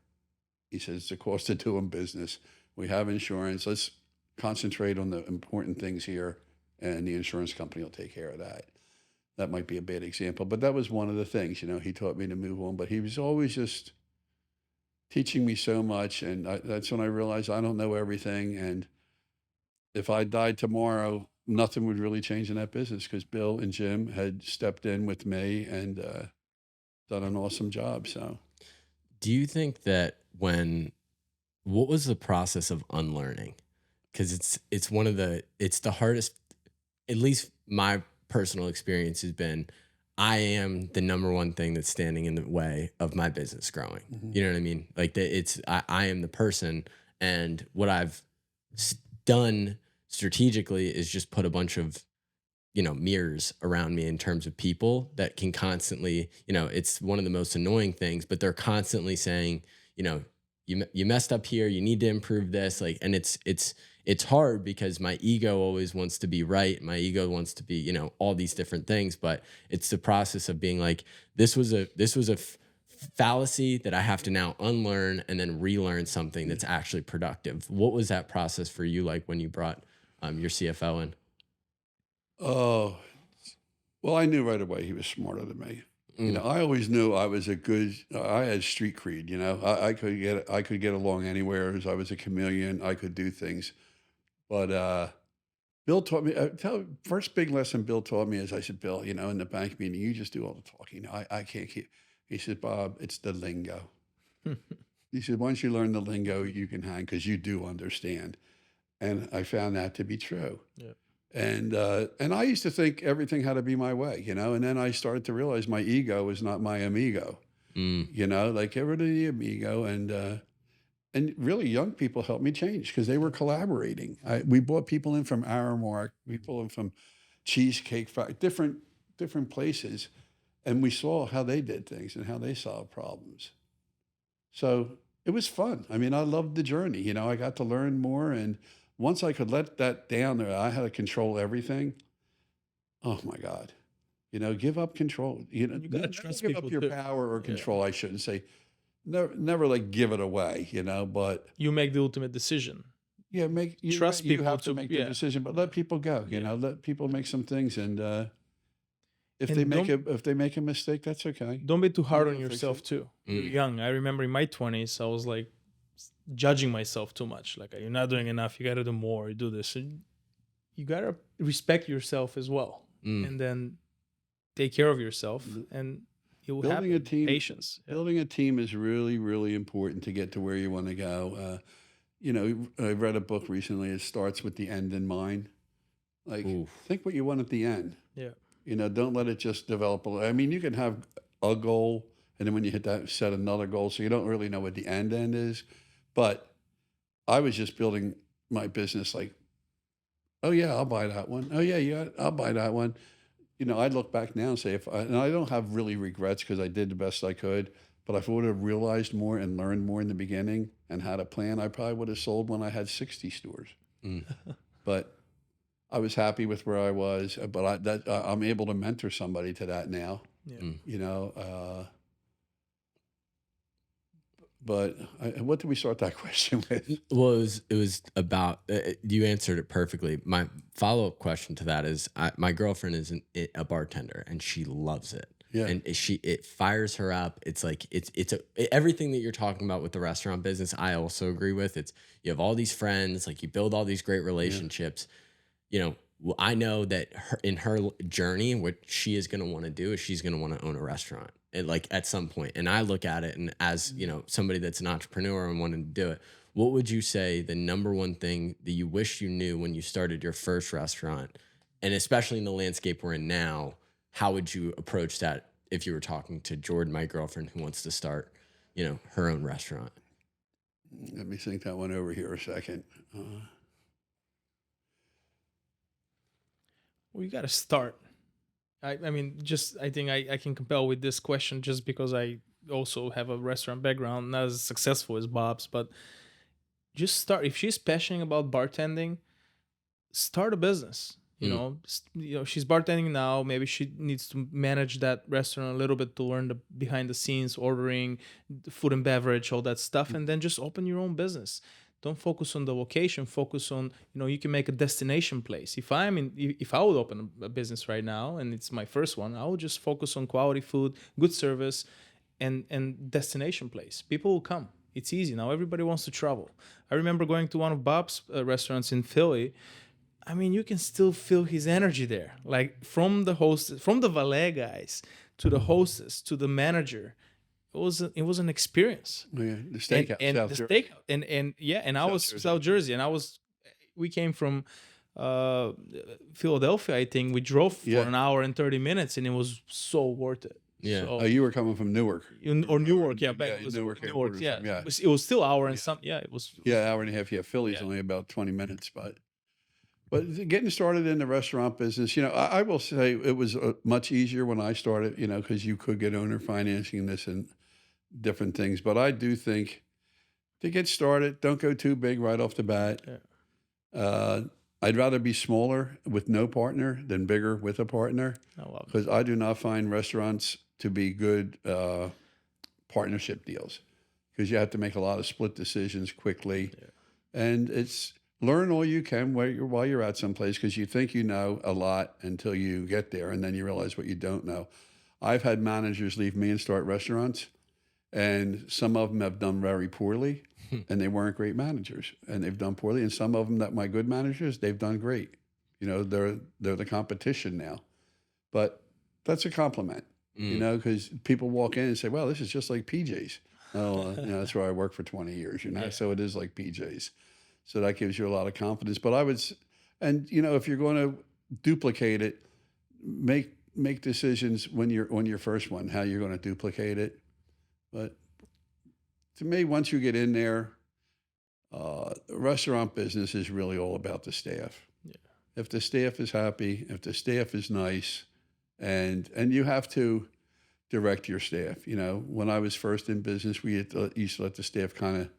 He said, it's the cost of doing business. We have insurance. Let's concentrate on the important things here, and the insurance company will take care of that. That might be a bad example, but that was one of the things, you know, he taught me to move on, but he was always just teaching me so much. And that's when I realized I don't know everything. And if I died tomorrow, nothing would really change in that business, because Bill and Jim had stepped in with me and done an awesome job. So, do you think that what was the process of unlearning? Because it's the hardest, at least my personal experience has been, I am the number one thing that's standing in the way of my business growing. You know what I mean? Like I am the person, and what I've done strategically is just put a bunch of, you know, mirrors around me in terms of people that can constantly, you know, it's one of the most annoying things, but they're constantly saying, you know, you messed up here, you need to improve this. Like, and it's hard because my ego always wants to be right. My ego wants to be, you know, all these different things, but it's the process of being like, this was a fallacy that I have to now unlearn and then relearn something that's actually productive. What was that process for you like when you brought your CFO in? oh, well, I knew right away he was smarter than me. You know, I always knew I had street creed, you know, I could get along anywhere, as I was a chameleon. I could do things. But Bill taught me, first big lesson Bill taught me is, I said, Bill, you know, in the bank meeting, you just do all the talking. I can't keep. He said, Bob, it's the lingo. He said, once you learn the lingo, you can hang, because you do understand. And I found that to be true. Yeah. And I used to think everything had to be my way, you know, and then I started to realize my ego is not my amigo, you know, like, get rid of the amigo. And really young people helped me change, because they were collaborating. We brought people in from Aramark, people in from Cheesecake Factory, different places, and we saw how they did things and how they solved problems. So it was fun. I mean, I loved the journey. You know, I got to learn more, and once I could let that down there, I had to control everything. Oh my God. You know, give up control. You know, You gotta never trust give up people your too. power or Yeah. control. I shouldn't say, never like give it away, you know, but You make the ultimate decision. yeah, Trust you people have to to- make the yeah. decision, but let people go, you Yeah. know, let people make some things. And if And they make a mistake, that's okay. Don't be too hard You on can fix yourself it. too. You're young. I remember in my 20s, I was like judging myself too much. Like, you're not doing enough. You got to do more. You do this. And you got to respect yourself as well. And then take care of yourself, and it will Building a happen. team, Patience. Yeah. building a team is really, really important to get to where you want to go. You know, I read a book recently. It starts with the end in mind. Like, Oof. think what you want at the end. Yeah. Don't let it just develop. I mean, you can have a goal, and then when you hit that, set another goal. So you don't really know what the end is. But I was just building my business like, oh yeah, I'll buy that one. Oh yeah, I'll buy that one. I'd look back now and say, and I don't have really regrets because I did the best I could. But if I would have realized more and learned more in the beginning and had a plan, I probably would have sold when I had 60 stores. But I was happy with where I was. But I'm able to mentor somebody to that now. Yeah. But what did we start that question with? Well, it was about you answered it perfectly. My follow-up question to that is my girlfriend is a bartender and she loves it. Yeah. And it fires her up. It's like everything that you're talking about with the restaurant business. I also agree with. You have all these friends, like you build all these great relationships. I know that in her journey, what she is going to want to do is she's going to want to own a restaurant, and like at some point. And I look at it, and as somebody that's an entrepreneur and wanting to do it, what would you say the number one thing that you wish you knew when you started your first restaurant, and especially in the landscape we're in now? How would you approach that if you were talking to Jordan, my girlfriend, who wants to start, her own restaurant? Let me think that one over here a second. Well, you got to start. I mean, I think I can compel with this question just because I also have a restaurant background, not as successful as Bob's, but just start. If she's passionate about bartending, start a business. She's bartending now. Maybe she needs to manage that restaurant a little bit to learn the behind the scenes, ordering, food and beverage, all that stuff, and then just open your own business. Don't focus on the location. Focus on, you can make a destination place. If I would open a business right now and it's my first one, I would just focus on quality food, good service, and destination place. People will come. It's easy now. Everybody wants to travel. I remember going to one of Bob's restaurants in Philly. I mean, you can still feel his energy there. Like from the host, from the valet guys to the hostess to the manager. It was an experience. Yeah, the steakhouse, and the steakhouse, and I was South Jersey, and we came from Philadelphia. I think we drove for an hour and 30 minutes, and it was so worth it. Yeah. So, you were coming from Newark or Newark, yeah, back Newark, yeah. Yeah. It was still hour and some, yeah, it was hour and a half. Yeah, Philly's only about 20 minutes, but getting started in the restaurant business, I will say it was much easier when I started, because you could get owner financing this and different things. But I do think to get started, don't go too big right off the bat. Yeah. I'd rather be smaller with no partner than bigger with a partner, because I do not find restaurants to be good partnership deals, because you have to make a lot of split decisions quickly. Yeah. And it's learn all you can while you're at someplace, because you think you know a lot until you get there, and then you realize what you don't know. I've had managers leave me and start restaurants, and some of them have done very poorly, and they weren't great managers, and they've done poorly. And some of them that my good managers, they've done great. They're the competition now, but that's a compliment, because people walk in and say, "Well, this is just like PJ's." Oh, that's where I worked for 20 years, so it is like PJ's. So that gives you a lot of confidence. But I would, and if you're going to duplicate it, make decisions when you're on your first one, how you're going to duplicate it. But to me, once you get in there, restaurant business is really all about the staff. Yeah. If the staff is happy, if the staff is nice, and you have to direct your staff. When I was first in business, we used to let the staff kind of,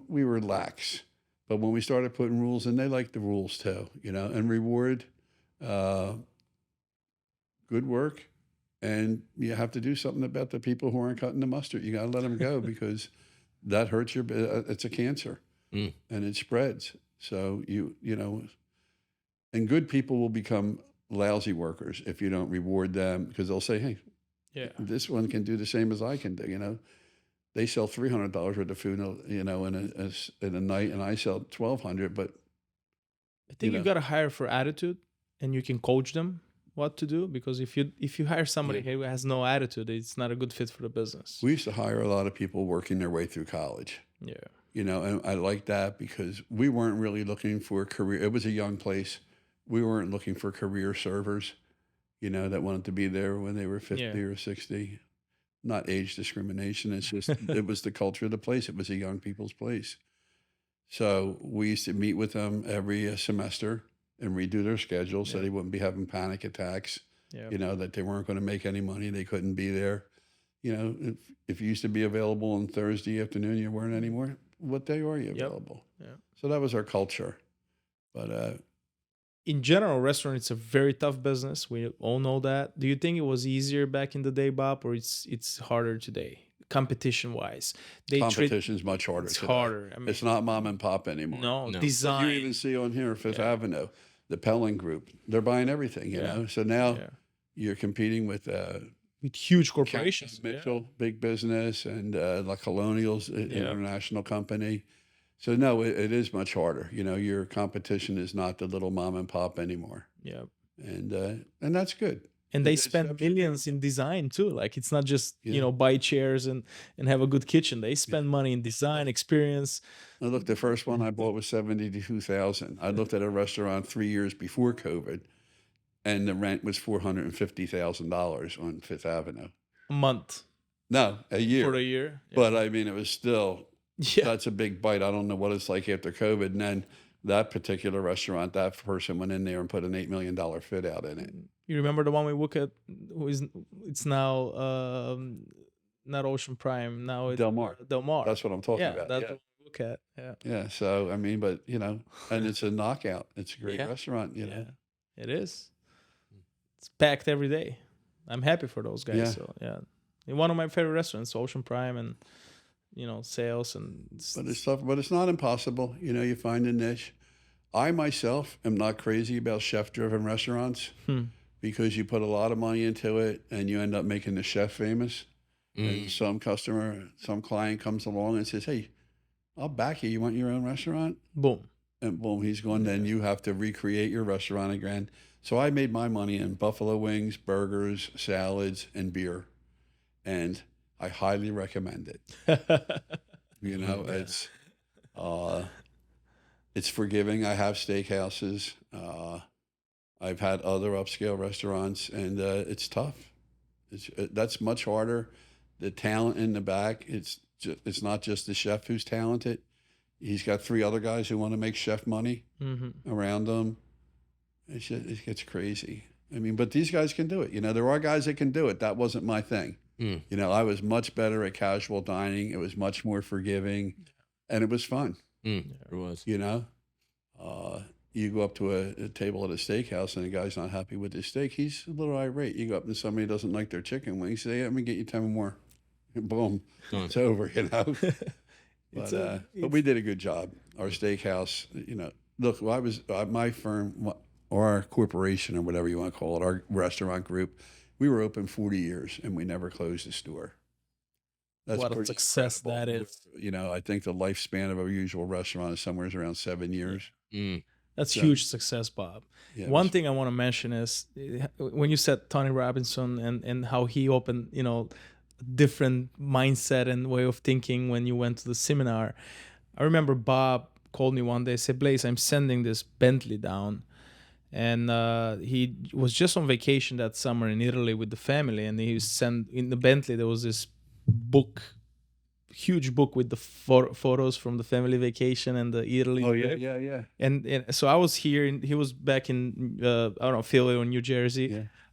we were lax. But when we started putting rules in, they liked the rules too, and reward good work. And you have to do something about the people who aren't cutting the mustard. You got to let them go, because that hurts it's a cancer, and it spreads. So and good people will become lousy workers if you don't reward them, because they'll say, "Hey, this one can do the same as I can do." They sell $300 worth of food, in a night, and I sell $1,200. But I think you got to hire for attitude, and you can coach them what to do, because if you hire somebody who has no attitude, it's not a good fit for the business. We used to hire a lot of people working their way through college. Yeah. And I like that, because we weren't really looking for a career. It was a young place. we weren't looking for career servers, that wanted to be there when they were 50 Yeah. or 60. Not age discrimination. It's just, it was the culture of the place. It was a young people's place. So we used to meet with them every semester and redo their schedule so Yeah. they wouldn't be having panic attacks, Yeah. that they weren't going to make any money. They couldn't be there. If you used to be available on Thursday afternoon, you weren't anymore. What day are you Yep. available? Yeah. So that was our culture. But In general, restaurant it's a very tough business. We all know that. Do you think it was easier back in the day, Bob, or it's harder today, competition wise? competition's much harder It's today. harder. I mean, It's not mom and pop anymore. no No. design. You even see on here, Fifth Yeah. Avenue, the Pelling Group. They're buying everything, you Yeah. know. So now Yeah. you're competing with With huge corporations. Mitchell, big business, and La Colonial's an Yeah. international company. So no, it is much harder. Your competition is not the little mom and pop anymore, Yeah. and that's good. And they It's spend absolutely- millions in design too. Like it's not just Yeah. buy chairs and have a good kitchen. They spend money in design, experience. Now, look, the first one I bought was $72,000. I looked at a restaurant 3 years before COVID, and the rent was $450,000 on Fifth Avenue. A month No, a year. for a year. Yeah. But I mean, it was still, yeah. that's a big bite. I don't know what it's like after COVID. And then that particular restaurant, that person went in there and put an $8 million fit out in it. You remember the one we look at? It's now not Ocean Prime. Now it's Del Mar. Del Mar. That's what I'm talking yeah, about. that's Yeah. what we look at. Yeah. Yeah. So, I mean, but, and it's a knockout. It's a great Yeah. restaurant, Yeah, it is. It's packed every day. I'm happy for those guys. Yeah. So yeah, and one of my favorite restaurants, Ocean Prime, and sales and. But it's tough, but it's not impossible. You find a niche. I myself am not crazy about chef-driven restaurants because you put a lot of money into it and you end up making the chef famous. And some client comes along and says, "Hey, I'll back you. You want your own restaurant?" Boom. And boom, he's going. Then you have to recreate your restaurant again. So I made my money in buffalo wings, burgers, salads, and beer, and I highly recommend it. It's forgiving. I have steakhouses. I've had other upscale restaurants, and it's tough. That's much harder. The talent in the back. It's not just the chef who's talented. He's got 3 other guys who want to make chef money around him. It gets crazy. I mean, but these guys can do it. There are guys that can do it. That wasn't my thing. I was much better at casual dining. It was much more forgiving, and it was fun. It was. You go up to a table at a steakhouse and the guy's not happy with his steak. He's a little irate. You go up and somebody doesn't like their chicken wings. Say, "Let me get you 10 more." Boom, Done. it's over. But we did a good job. Our steakhouse. Look, my firm or our corporation or whatever you want to call it, our restaurant group, we were open 40 years and we never closed a store. That's What a pretty success that incredible. is. I think the lifespan of a usual restaurant is somewhere around 7 years. That's So- huge success, Bob. Yeah, it One was- thing I want to mention is when you said Tony Robinson and how he opened, different mindset and way of thinking when you went to the seminar. I remember Bob called me one day, said, "Blaze, I'm sending this Bentley down." And he was just on vacation that summer in Italy with the family, and he sent in the Bentley. There was this book, huge book with the photos from the family vacation and the Italy. Oh, trip. yeah. And so I was here, and he was back in I don't know, Philly or New Jersey.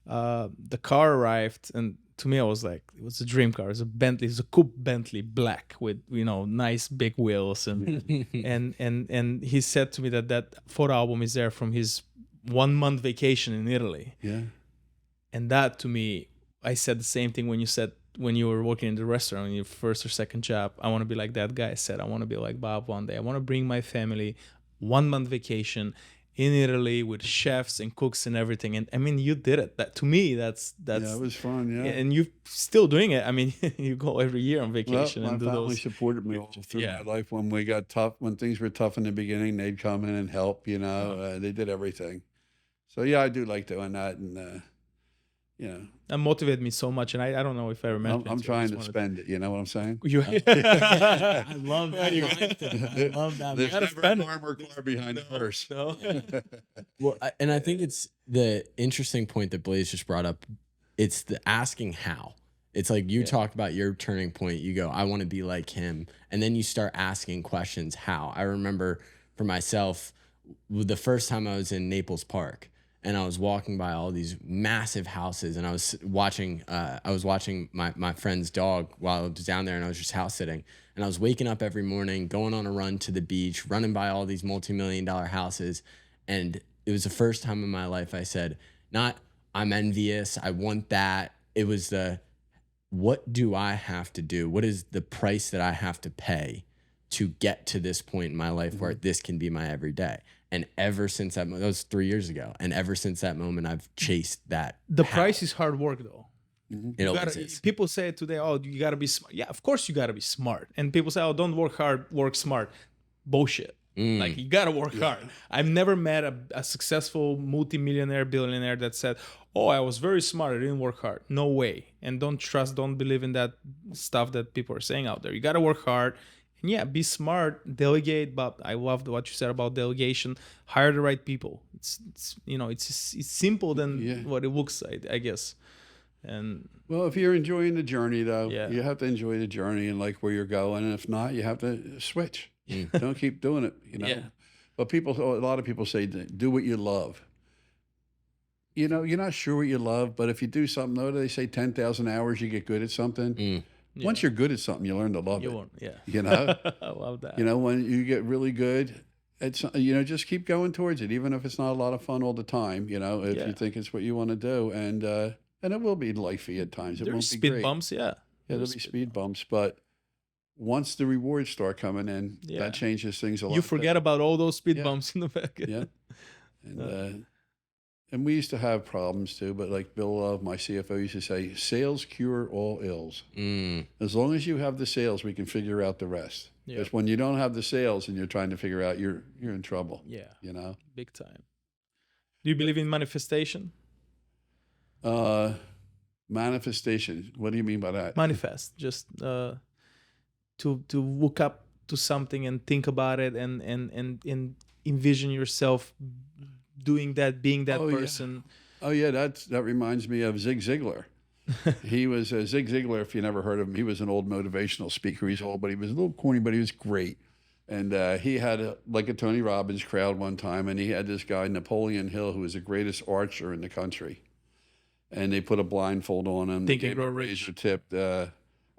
Yeah. The car arrived, and to me, I was like, it was a dream car. It's a Bentley, it's a coupe Bentley, black with nice big wheels, and and he said to me that photo album is there from his 1 month vacation in Italy. Yeah. And that to me, I said the same thing when you were working in the restaurant, in your first or second job. I want to be like that guy said. I want to be like Bob one day. I want to bring my family 1 month vacation in Italy with chefs and cooks and everything. And I mean, you did it. That to me, that's Yeah, it was fun. Yeah. and you're still doing it. I mean, you go every year on vacation Well, and my do family those. supported me all through Yeah. my life. When we got tough, when things were tough in the beginning, they'd come in and help. They did everything. So yeah, I do like doing that, and you know, That motivated me so much, and I don't know if I remember. I'm trying to spend it. You know what I'm saying? You, I love that mindset. I love that There's mindset. never an armor car behind the purse. no. Well, and I think it's the interesting point that Blaze just brought up. It's the asking how. It's like you talked about your turning point. You go, I want to be like him. And then you start asking questions, how? I remember for myself, the first time I was in Naples Park and I was walking by all these massive houses and I was watching my friend's dog while I was down there and I was just house sitting. And I was waking up every morning, going on a run to the beach, running by all these multi-million-dollar houses. And it was the first time in my life I said, not I'm envious, I want that. It was what do I have to do? What is the price that I have to pay to get to this point in my life where this can be my everyday? And ever since that was 3 years ago. And ever since that moment, I've chased that. The price is hard work, though. It always is. People say today, oh, you got to be smart. Yeah, of course you got to be smart. And people say, oh, don't work hard, work smart. Bullshit. Like, you got to work hard. I've never met a successful multimillionaire, billionaire that said, oh, I was very smart, I didn't work hard. No way. And don't believe in that stuff that people are saying out there. You got to work hard. And yeah, be smart, delegate. But I loved what you said about delegation. Hire the right people. It's simple than what it looks like, I guess. And well, if you're enjoying the journey, though, Yeah. you have to enjoy the journey and like where you're going. And if not, you have to switch. Don't keep doing it, you know. Yeah. But a lot of people say, do what you love. You know, you're not sure what you love, but if you do something, though, they say 10,000 hours, you get good at something. Once you're good at something, you learn to love you it. won't, yeah. You know, I love that. you know, when you get really good, it's, you know, just keep going towards it, even if it's not a lot of fun all the time. You know, if you think it's what you want to do, and it will be lifey at times. It There's won't be speed great. bumps, yeah. Yeah, there'll be speed bumps, but once the rewards start coming in, that changes things a lot. You forget about all those speed bumps in the back. Yeah, and we used to have problems too. But like Bill Love, my CFO, used to say, "Sales cure all ills." As long as you have the sales, we can figure out the rest. Because when you don't have the sales and you're trying to figure out, you're in trouble. Yeah, you know, big time. Do you believe in manifestation? Manifestation. What do you mean by that? Manifest, just to look up to something and think about it and envision yourself doing that, being that person. Oh yeah, that reminds me of Zig Ziglar. He was Zig Ziglar. If you never heard of him, he was an old motivational speaker. He's old, but he was a little corny, but he was great. And he had like a Tony Robbins crowd one time, and he had this guy Napoleon Hill, who was the greatest archer in the country. And they put a blindfold on him, Think and gave him Grow a Rich. razor-tipped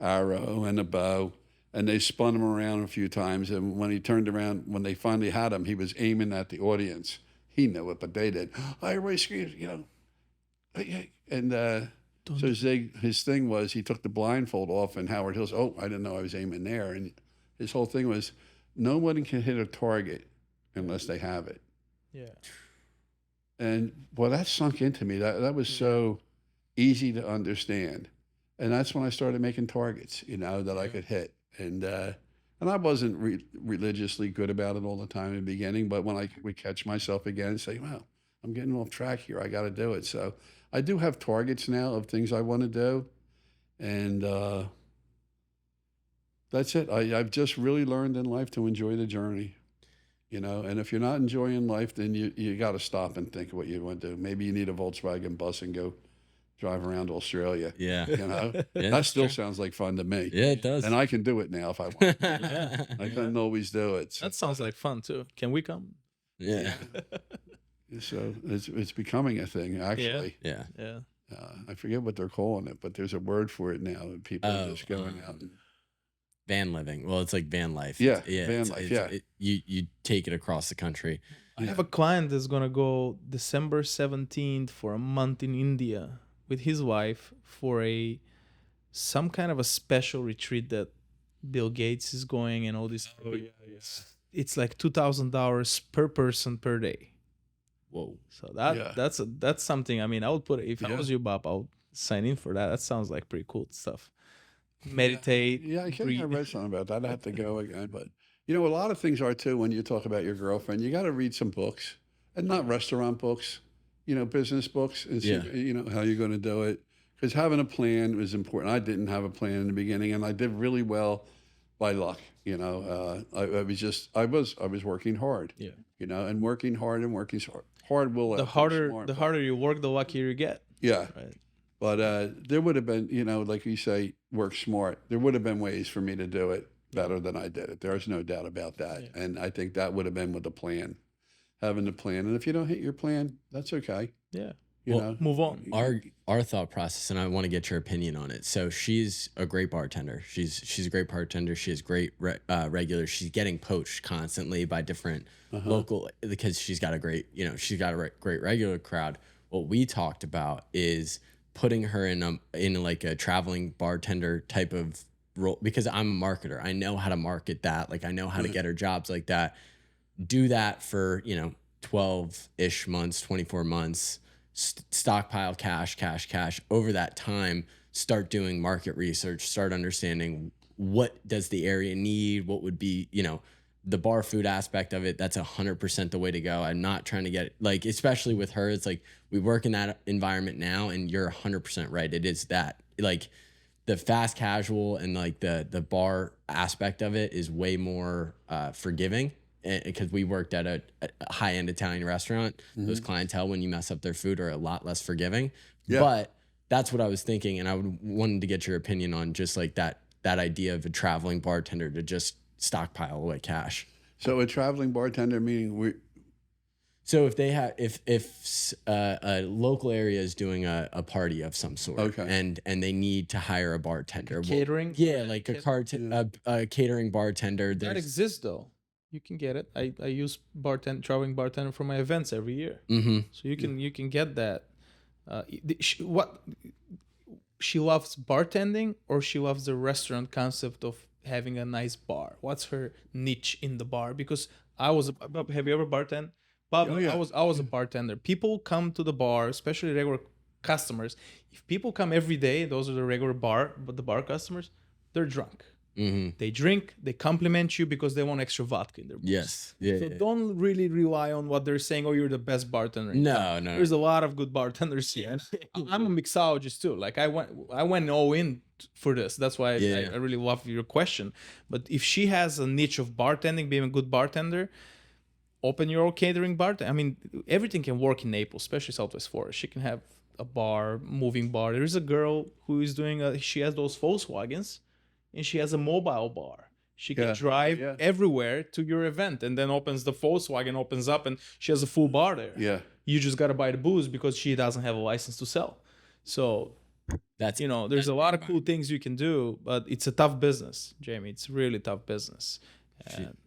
arrow and a bow, and they spun him around a few times. And when he turned around, when they finally had him, he was aiming at the audience. He knew it, but they did. Everybody screamed, you know. And so Zig, his thing was he took the blindfold off, and Howard Hill's, I didn't know I was aiming there. And his whole thing was, no one can hit a target unless they have it. Yeah. And well, that sunk into me. That was so easy to understand. And that's when I started making targets, you know, that I could hit. And I wasn't religiously good about it all the time in the beginning, but when I would catch myself again and say, wow, I'm getting off track here, I got to do it. So I do have targets now of things I want to do. And that's it. I've just really learned in life to enjoy the journey. You know, and if you're not enjoying life, then you got to stop and think of what you want to do. Maybe you need a Volkswagen bus and go drive around Australia. Yeah. You know, that still sounds like fun to me. Yeah, it does. And I can do it now if I want. I couldn't always do it. So. That sounds like fun too. Can we come? Yeah. So it's becoming a thing, actually. Yeah. Yeah. I forget what they're calling it, but there's a word for it now. That people are just going out. Van living. Well, it's like van life. Yeah, van life, you take it across the country. I have a client that's gonna go December 17th for a month in India with his wife for some kind of a special retreat that Bill Gates is going and all this. It's like $2,000 per person per day. Whoa. So that's something. I mean, I would put if I was you, Bob, I would sign in for that. That sounds like pretty cool stuff. Meditate. Yeah, I think I read something about that. I have to go again. But, you know, a lot of things are, too, when you talk about your girlfriend. You got to read some books, and not restaurant books. business books and see, how you're going to do it. Because having a plan was important. I didn't have a plan in the beginning, and I did really well by luck. I was working hard. Yeah. And working hard and working hard will. The harder you work, the luckier you get. Yeah. Right. But there would have been, like you say, work smart. There would have been ways for me to do it better than I did it. There's no doubt about that. Yeah. And I think that would have been with the plan, having the plan. And if you don't hit your plan, that's okay. Yeah. Move on. Our thought process, and I want to get your opinion on it. So she's a great bartender. She's a great bartender. She has great regulars. She's getting poached constantly by different local, because she's got a great, great regular crowd. What we talked about is putting her in like a traveling bartender type of role, because I'm a marketer. I know how to market that. Like, I know how to get her jobs like that. Do that for 12-ish months, 24 months. Stockpile cash over that time. Start doing market research. Start understanding what does the area need. What would be the bar food aspect of it. That's 100% the way to go. I'm not trying to get especially with her. It's like we work in that environment now, and you're 100% right. It is that the fast casual and the bar aspect of it is way more forgiving. Because we worked at a high-end Italian restaurant, those clientele, when you mess up their food, are a lot less forgiving. Yeah. But that's what I was thinking, and I wanted to get your opinion on just like that idea of a traveling bartender to just stockpile away cash. So a traveling bartender meaning So if they have, if a local area is doing a party of some sort, and they need to hire a bartender, catering, like a catering bartender. That exists though. You can get it. I use traveling bartender for my events every year. So you can get that. She loves bartending, or she loves the restaurant concept of having a nice bar? What's her niche in the bar? Because have you ever bartended? Bob, I was a bartender. People come to the bar, especially regular customers. If people come every day, those are the regular bar customers, they're drunk. They drink, they compliment you because they want extra vodka in their booze. Yes. Yeah. So don't really rely on what they're saying, oh, you're the best bartender. No. There's a lot of good bartenders here. I'm a mixologist too. Like I went all in for this. That's why I really love your question. But if she has a niche of bartending, being a good bartender, open your own catering bar. I mean, everything can work in Naples, especially Southwest Florida. She can have a bar, moving bar. There is a girl who is doing she has those Volkswagens, and she has a mobile bar. She can drive everywhere to your event, and then opens the Volkswagen, opens up, and she has a full bar there. Yeah. You just got to buy the booze because she doesn't have a license to sell. So there's a lot of cool things you can do, but it's a tough business, Jamie. It's really tough business.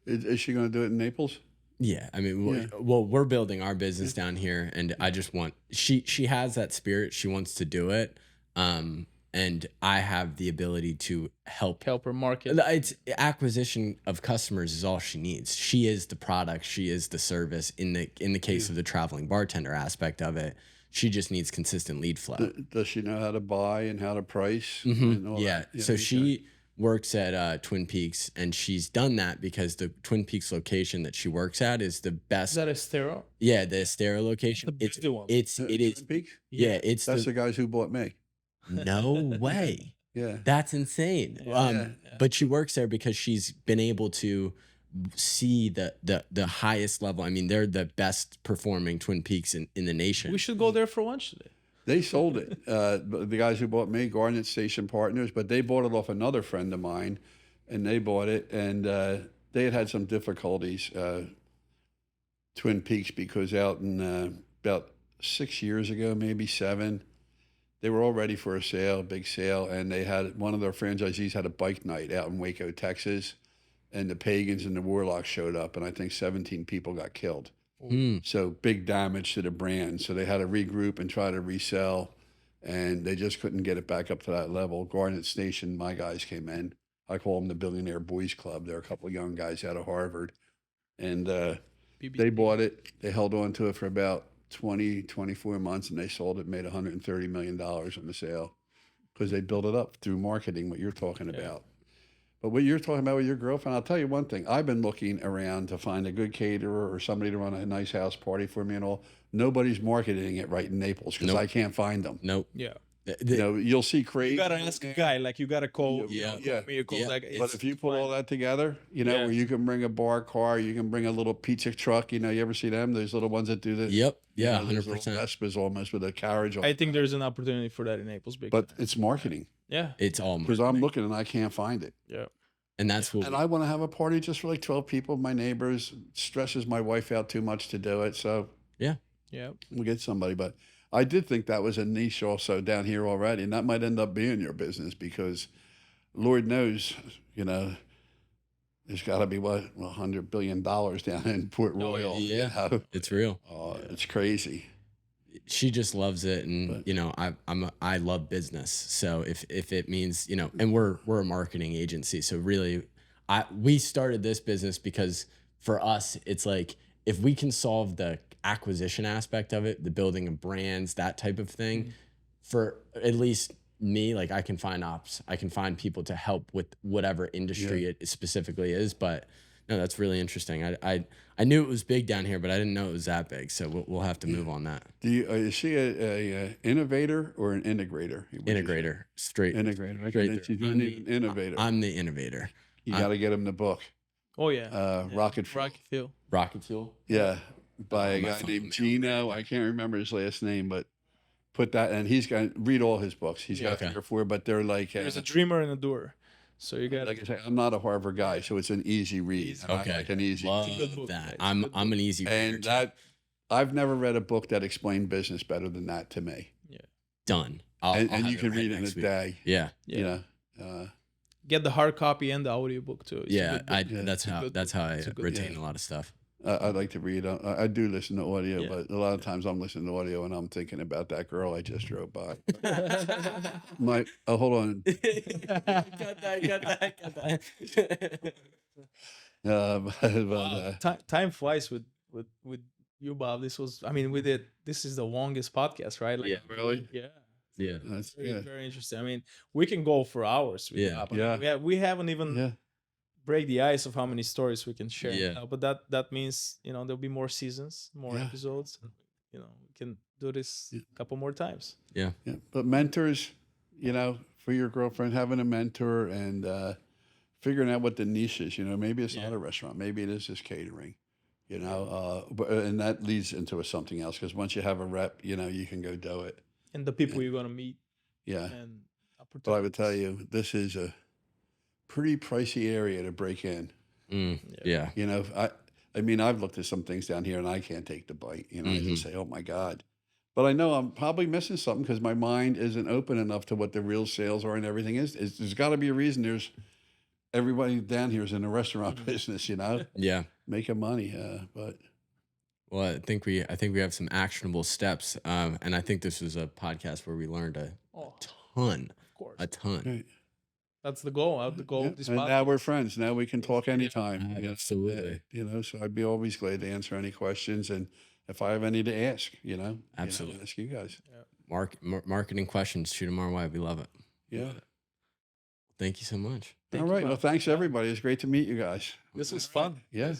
Is she going to do it in Naples? Yeah, I mean, well, we're building our business down here, and I just want she has that spirit. She wants to do it, and I have the ability to help her market. It's acquisition of customers is all she needs. She is the product. She is the service. In the case of the traveling bartender aspect of it, she just needs consistent lead flow. Does she know how to buy and how to price? And all that? So she works at Twin Peaks, and she's done that because the Twin Peaks location that she works at is the best. Is that Estero? Yeah, the Estero location. It is. Twin Peaks? Yeah, that's the guys who bought me. No way. Yeah, that's insane. But she works there because she's been able to see the highest level. I mean, they're the best performing Twin Peaks in the nation. We should go there for lunch today. They sold it. The guys who bought me, Garnet Station Partners, but they bought it off another friend of mine, and they bought it, and they had some difficulties, Twin Peaks, because out in about 6 years ago, maybe 7, they were all ready for a sale, big sale, and they had one of their franchisees had a bike night out in Waco, Texas, and the pagans and the warlocks showed up, and I think 17 people got killed. So big damage to the brand. So they had to regroup and try to resell, and they just couldn't get it back up to that level. Garnet Station, my guys came in. I call them the Billionaire Boys Club. They're a couple of young guys out of Harvard, and they bought it. They held on to it for about 24 months, and they sold it, made $130 million on the sale because they built it up through marketing, what you're talking about. But what you're talking about with your girlfriend, I'll tell you one thing. I've been looking around to find a good caterer or somebody to run a nice house party for me and all. Nobody's marketing it right in Naples because Nope. I can't find them. Nope. Yeah. You know, you'll see crazy. You gotta ask a guy, like you gotta call. Yeah. You call, Yeah. like, But it's if you put all that together, you know, Yeah. where you can bring a bar car, you can bring a little pizza truck. You know, you ever see them? Those little ones that do the Yep. you Yeah. know, those little 100%. Vespas almost with a carriage on. I think there's an opportunity for that in Naples, big But time. it's marketing Yeah. It's all because I'm looking and I can't find it. Yeah. and that's what And I want to have a party just for like 12 people, my neighbors. Stresses my wife out too much to do it. So Yeah. we'll get somebody. But I did think that was a niche also down here already. And that might end up being your business because Lord knows, you know, there's got to be what, $100 billion down in Port Royal. yeah. You know? it's real. It's crazy. She just loves it, and But- you know, I love business. So if it means, you know, and we're a marketing agency, so really, we started this business because for us, it's like if we can solve the acquisition aspect of it, the building of brands, that type of thing, for at least me, like I can find people to help with whatever industry it specifically is. But no, that's really interesting. I knew it was big down here, but I didn't know it was that big. So we'll have to move on that. Do you, is she a innovator or an integrator? Would you say? Integrator, straight. Integrator. Okay, Straight then through. she's not even an innovator. I'm the innovator. You got to get him the book. Oh yeah. Rocket Fuel. Rocket Fuel. Rocket fuel. Yeah, by a my guy phone, named man. Gino. I can't remember his last name, but put that, and he's got read all his books. He's got Okay. 3 or 4, but they're like, There's a dreamer and a doer. So you got like I say, I'm not a Harvard guy, so it's an easy read. And I Okay. like an easy. Love good book, that. guys. I'm Good an easy reader. And that I've never read a book that explained business better than that to me. done. I'll And have you can right read it in a next week. day. Yeah. You know. Get the hard copy and the audio book too. It's a Yeah. good book. That's a how good that's book. how I It's a good retain book. a lot of stuff. I like to read. I do listen to audio, Yeah. but a lot of times I'm listening to audio and I'm thinking about that girl I just drove by. Hold on. got that. Time flies with you, Bob. This is the longest podcast, right? Like, Yeah. Really? Yeah. Yeah. That's Very, yeah. very interesting. I mean, we can go for hours with Yeah. Bob. I mean, Yeah. we haven't even Yeah. break the ice of how many stories we can share. Yeah. But that means, there'll be more seasons, more Yeah. episodes. We can do this a couple more times. Yeah. But mentors, for your girlfriend, having a mentor and figuring out what the niche is, maybe it's not a restaurant, maybe it is just catering, and that leads into something else because once you have a rep, you can go do it. And the people you're gonna meet Yeah. and But I would tell you, this is a pretty pricey area to break in. Yeah. I mean, I've looked at some things down here and I can't take the bite. I just say, oh my God. But I know I'm probably missing something because my mind isn't open enough to what the real sales are and everything is. There's got to be a reason. There's everybody down here is in the restaurant business, Yeah. making money. But Well, I think we have some actionable steps, and I think this was a podcast where we learned a ton, Of course. a ton. right. That's the goal. The goal of this And podcast. now we're friends. Now we can talk anytime. Absolutely. So I'd be always glad to answer any questions. And if I have any to ask, Absolutely. ask you guys. Marketing questions, shoot them our way. We love it. Yeah. Thank you so much. All right. Well, thanks everybody. It's great to meet you guys. This was fun. Yeah.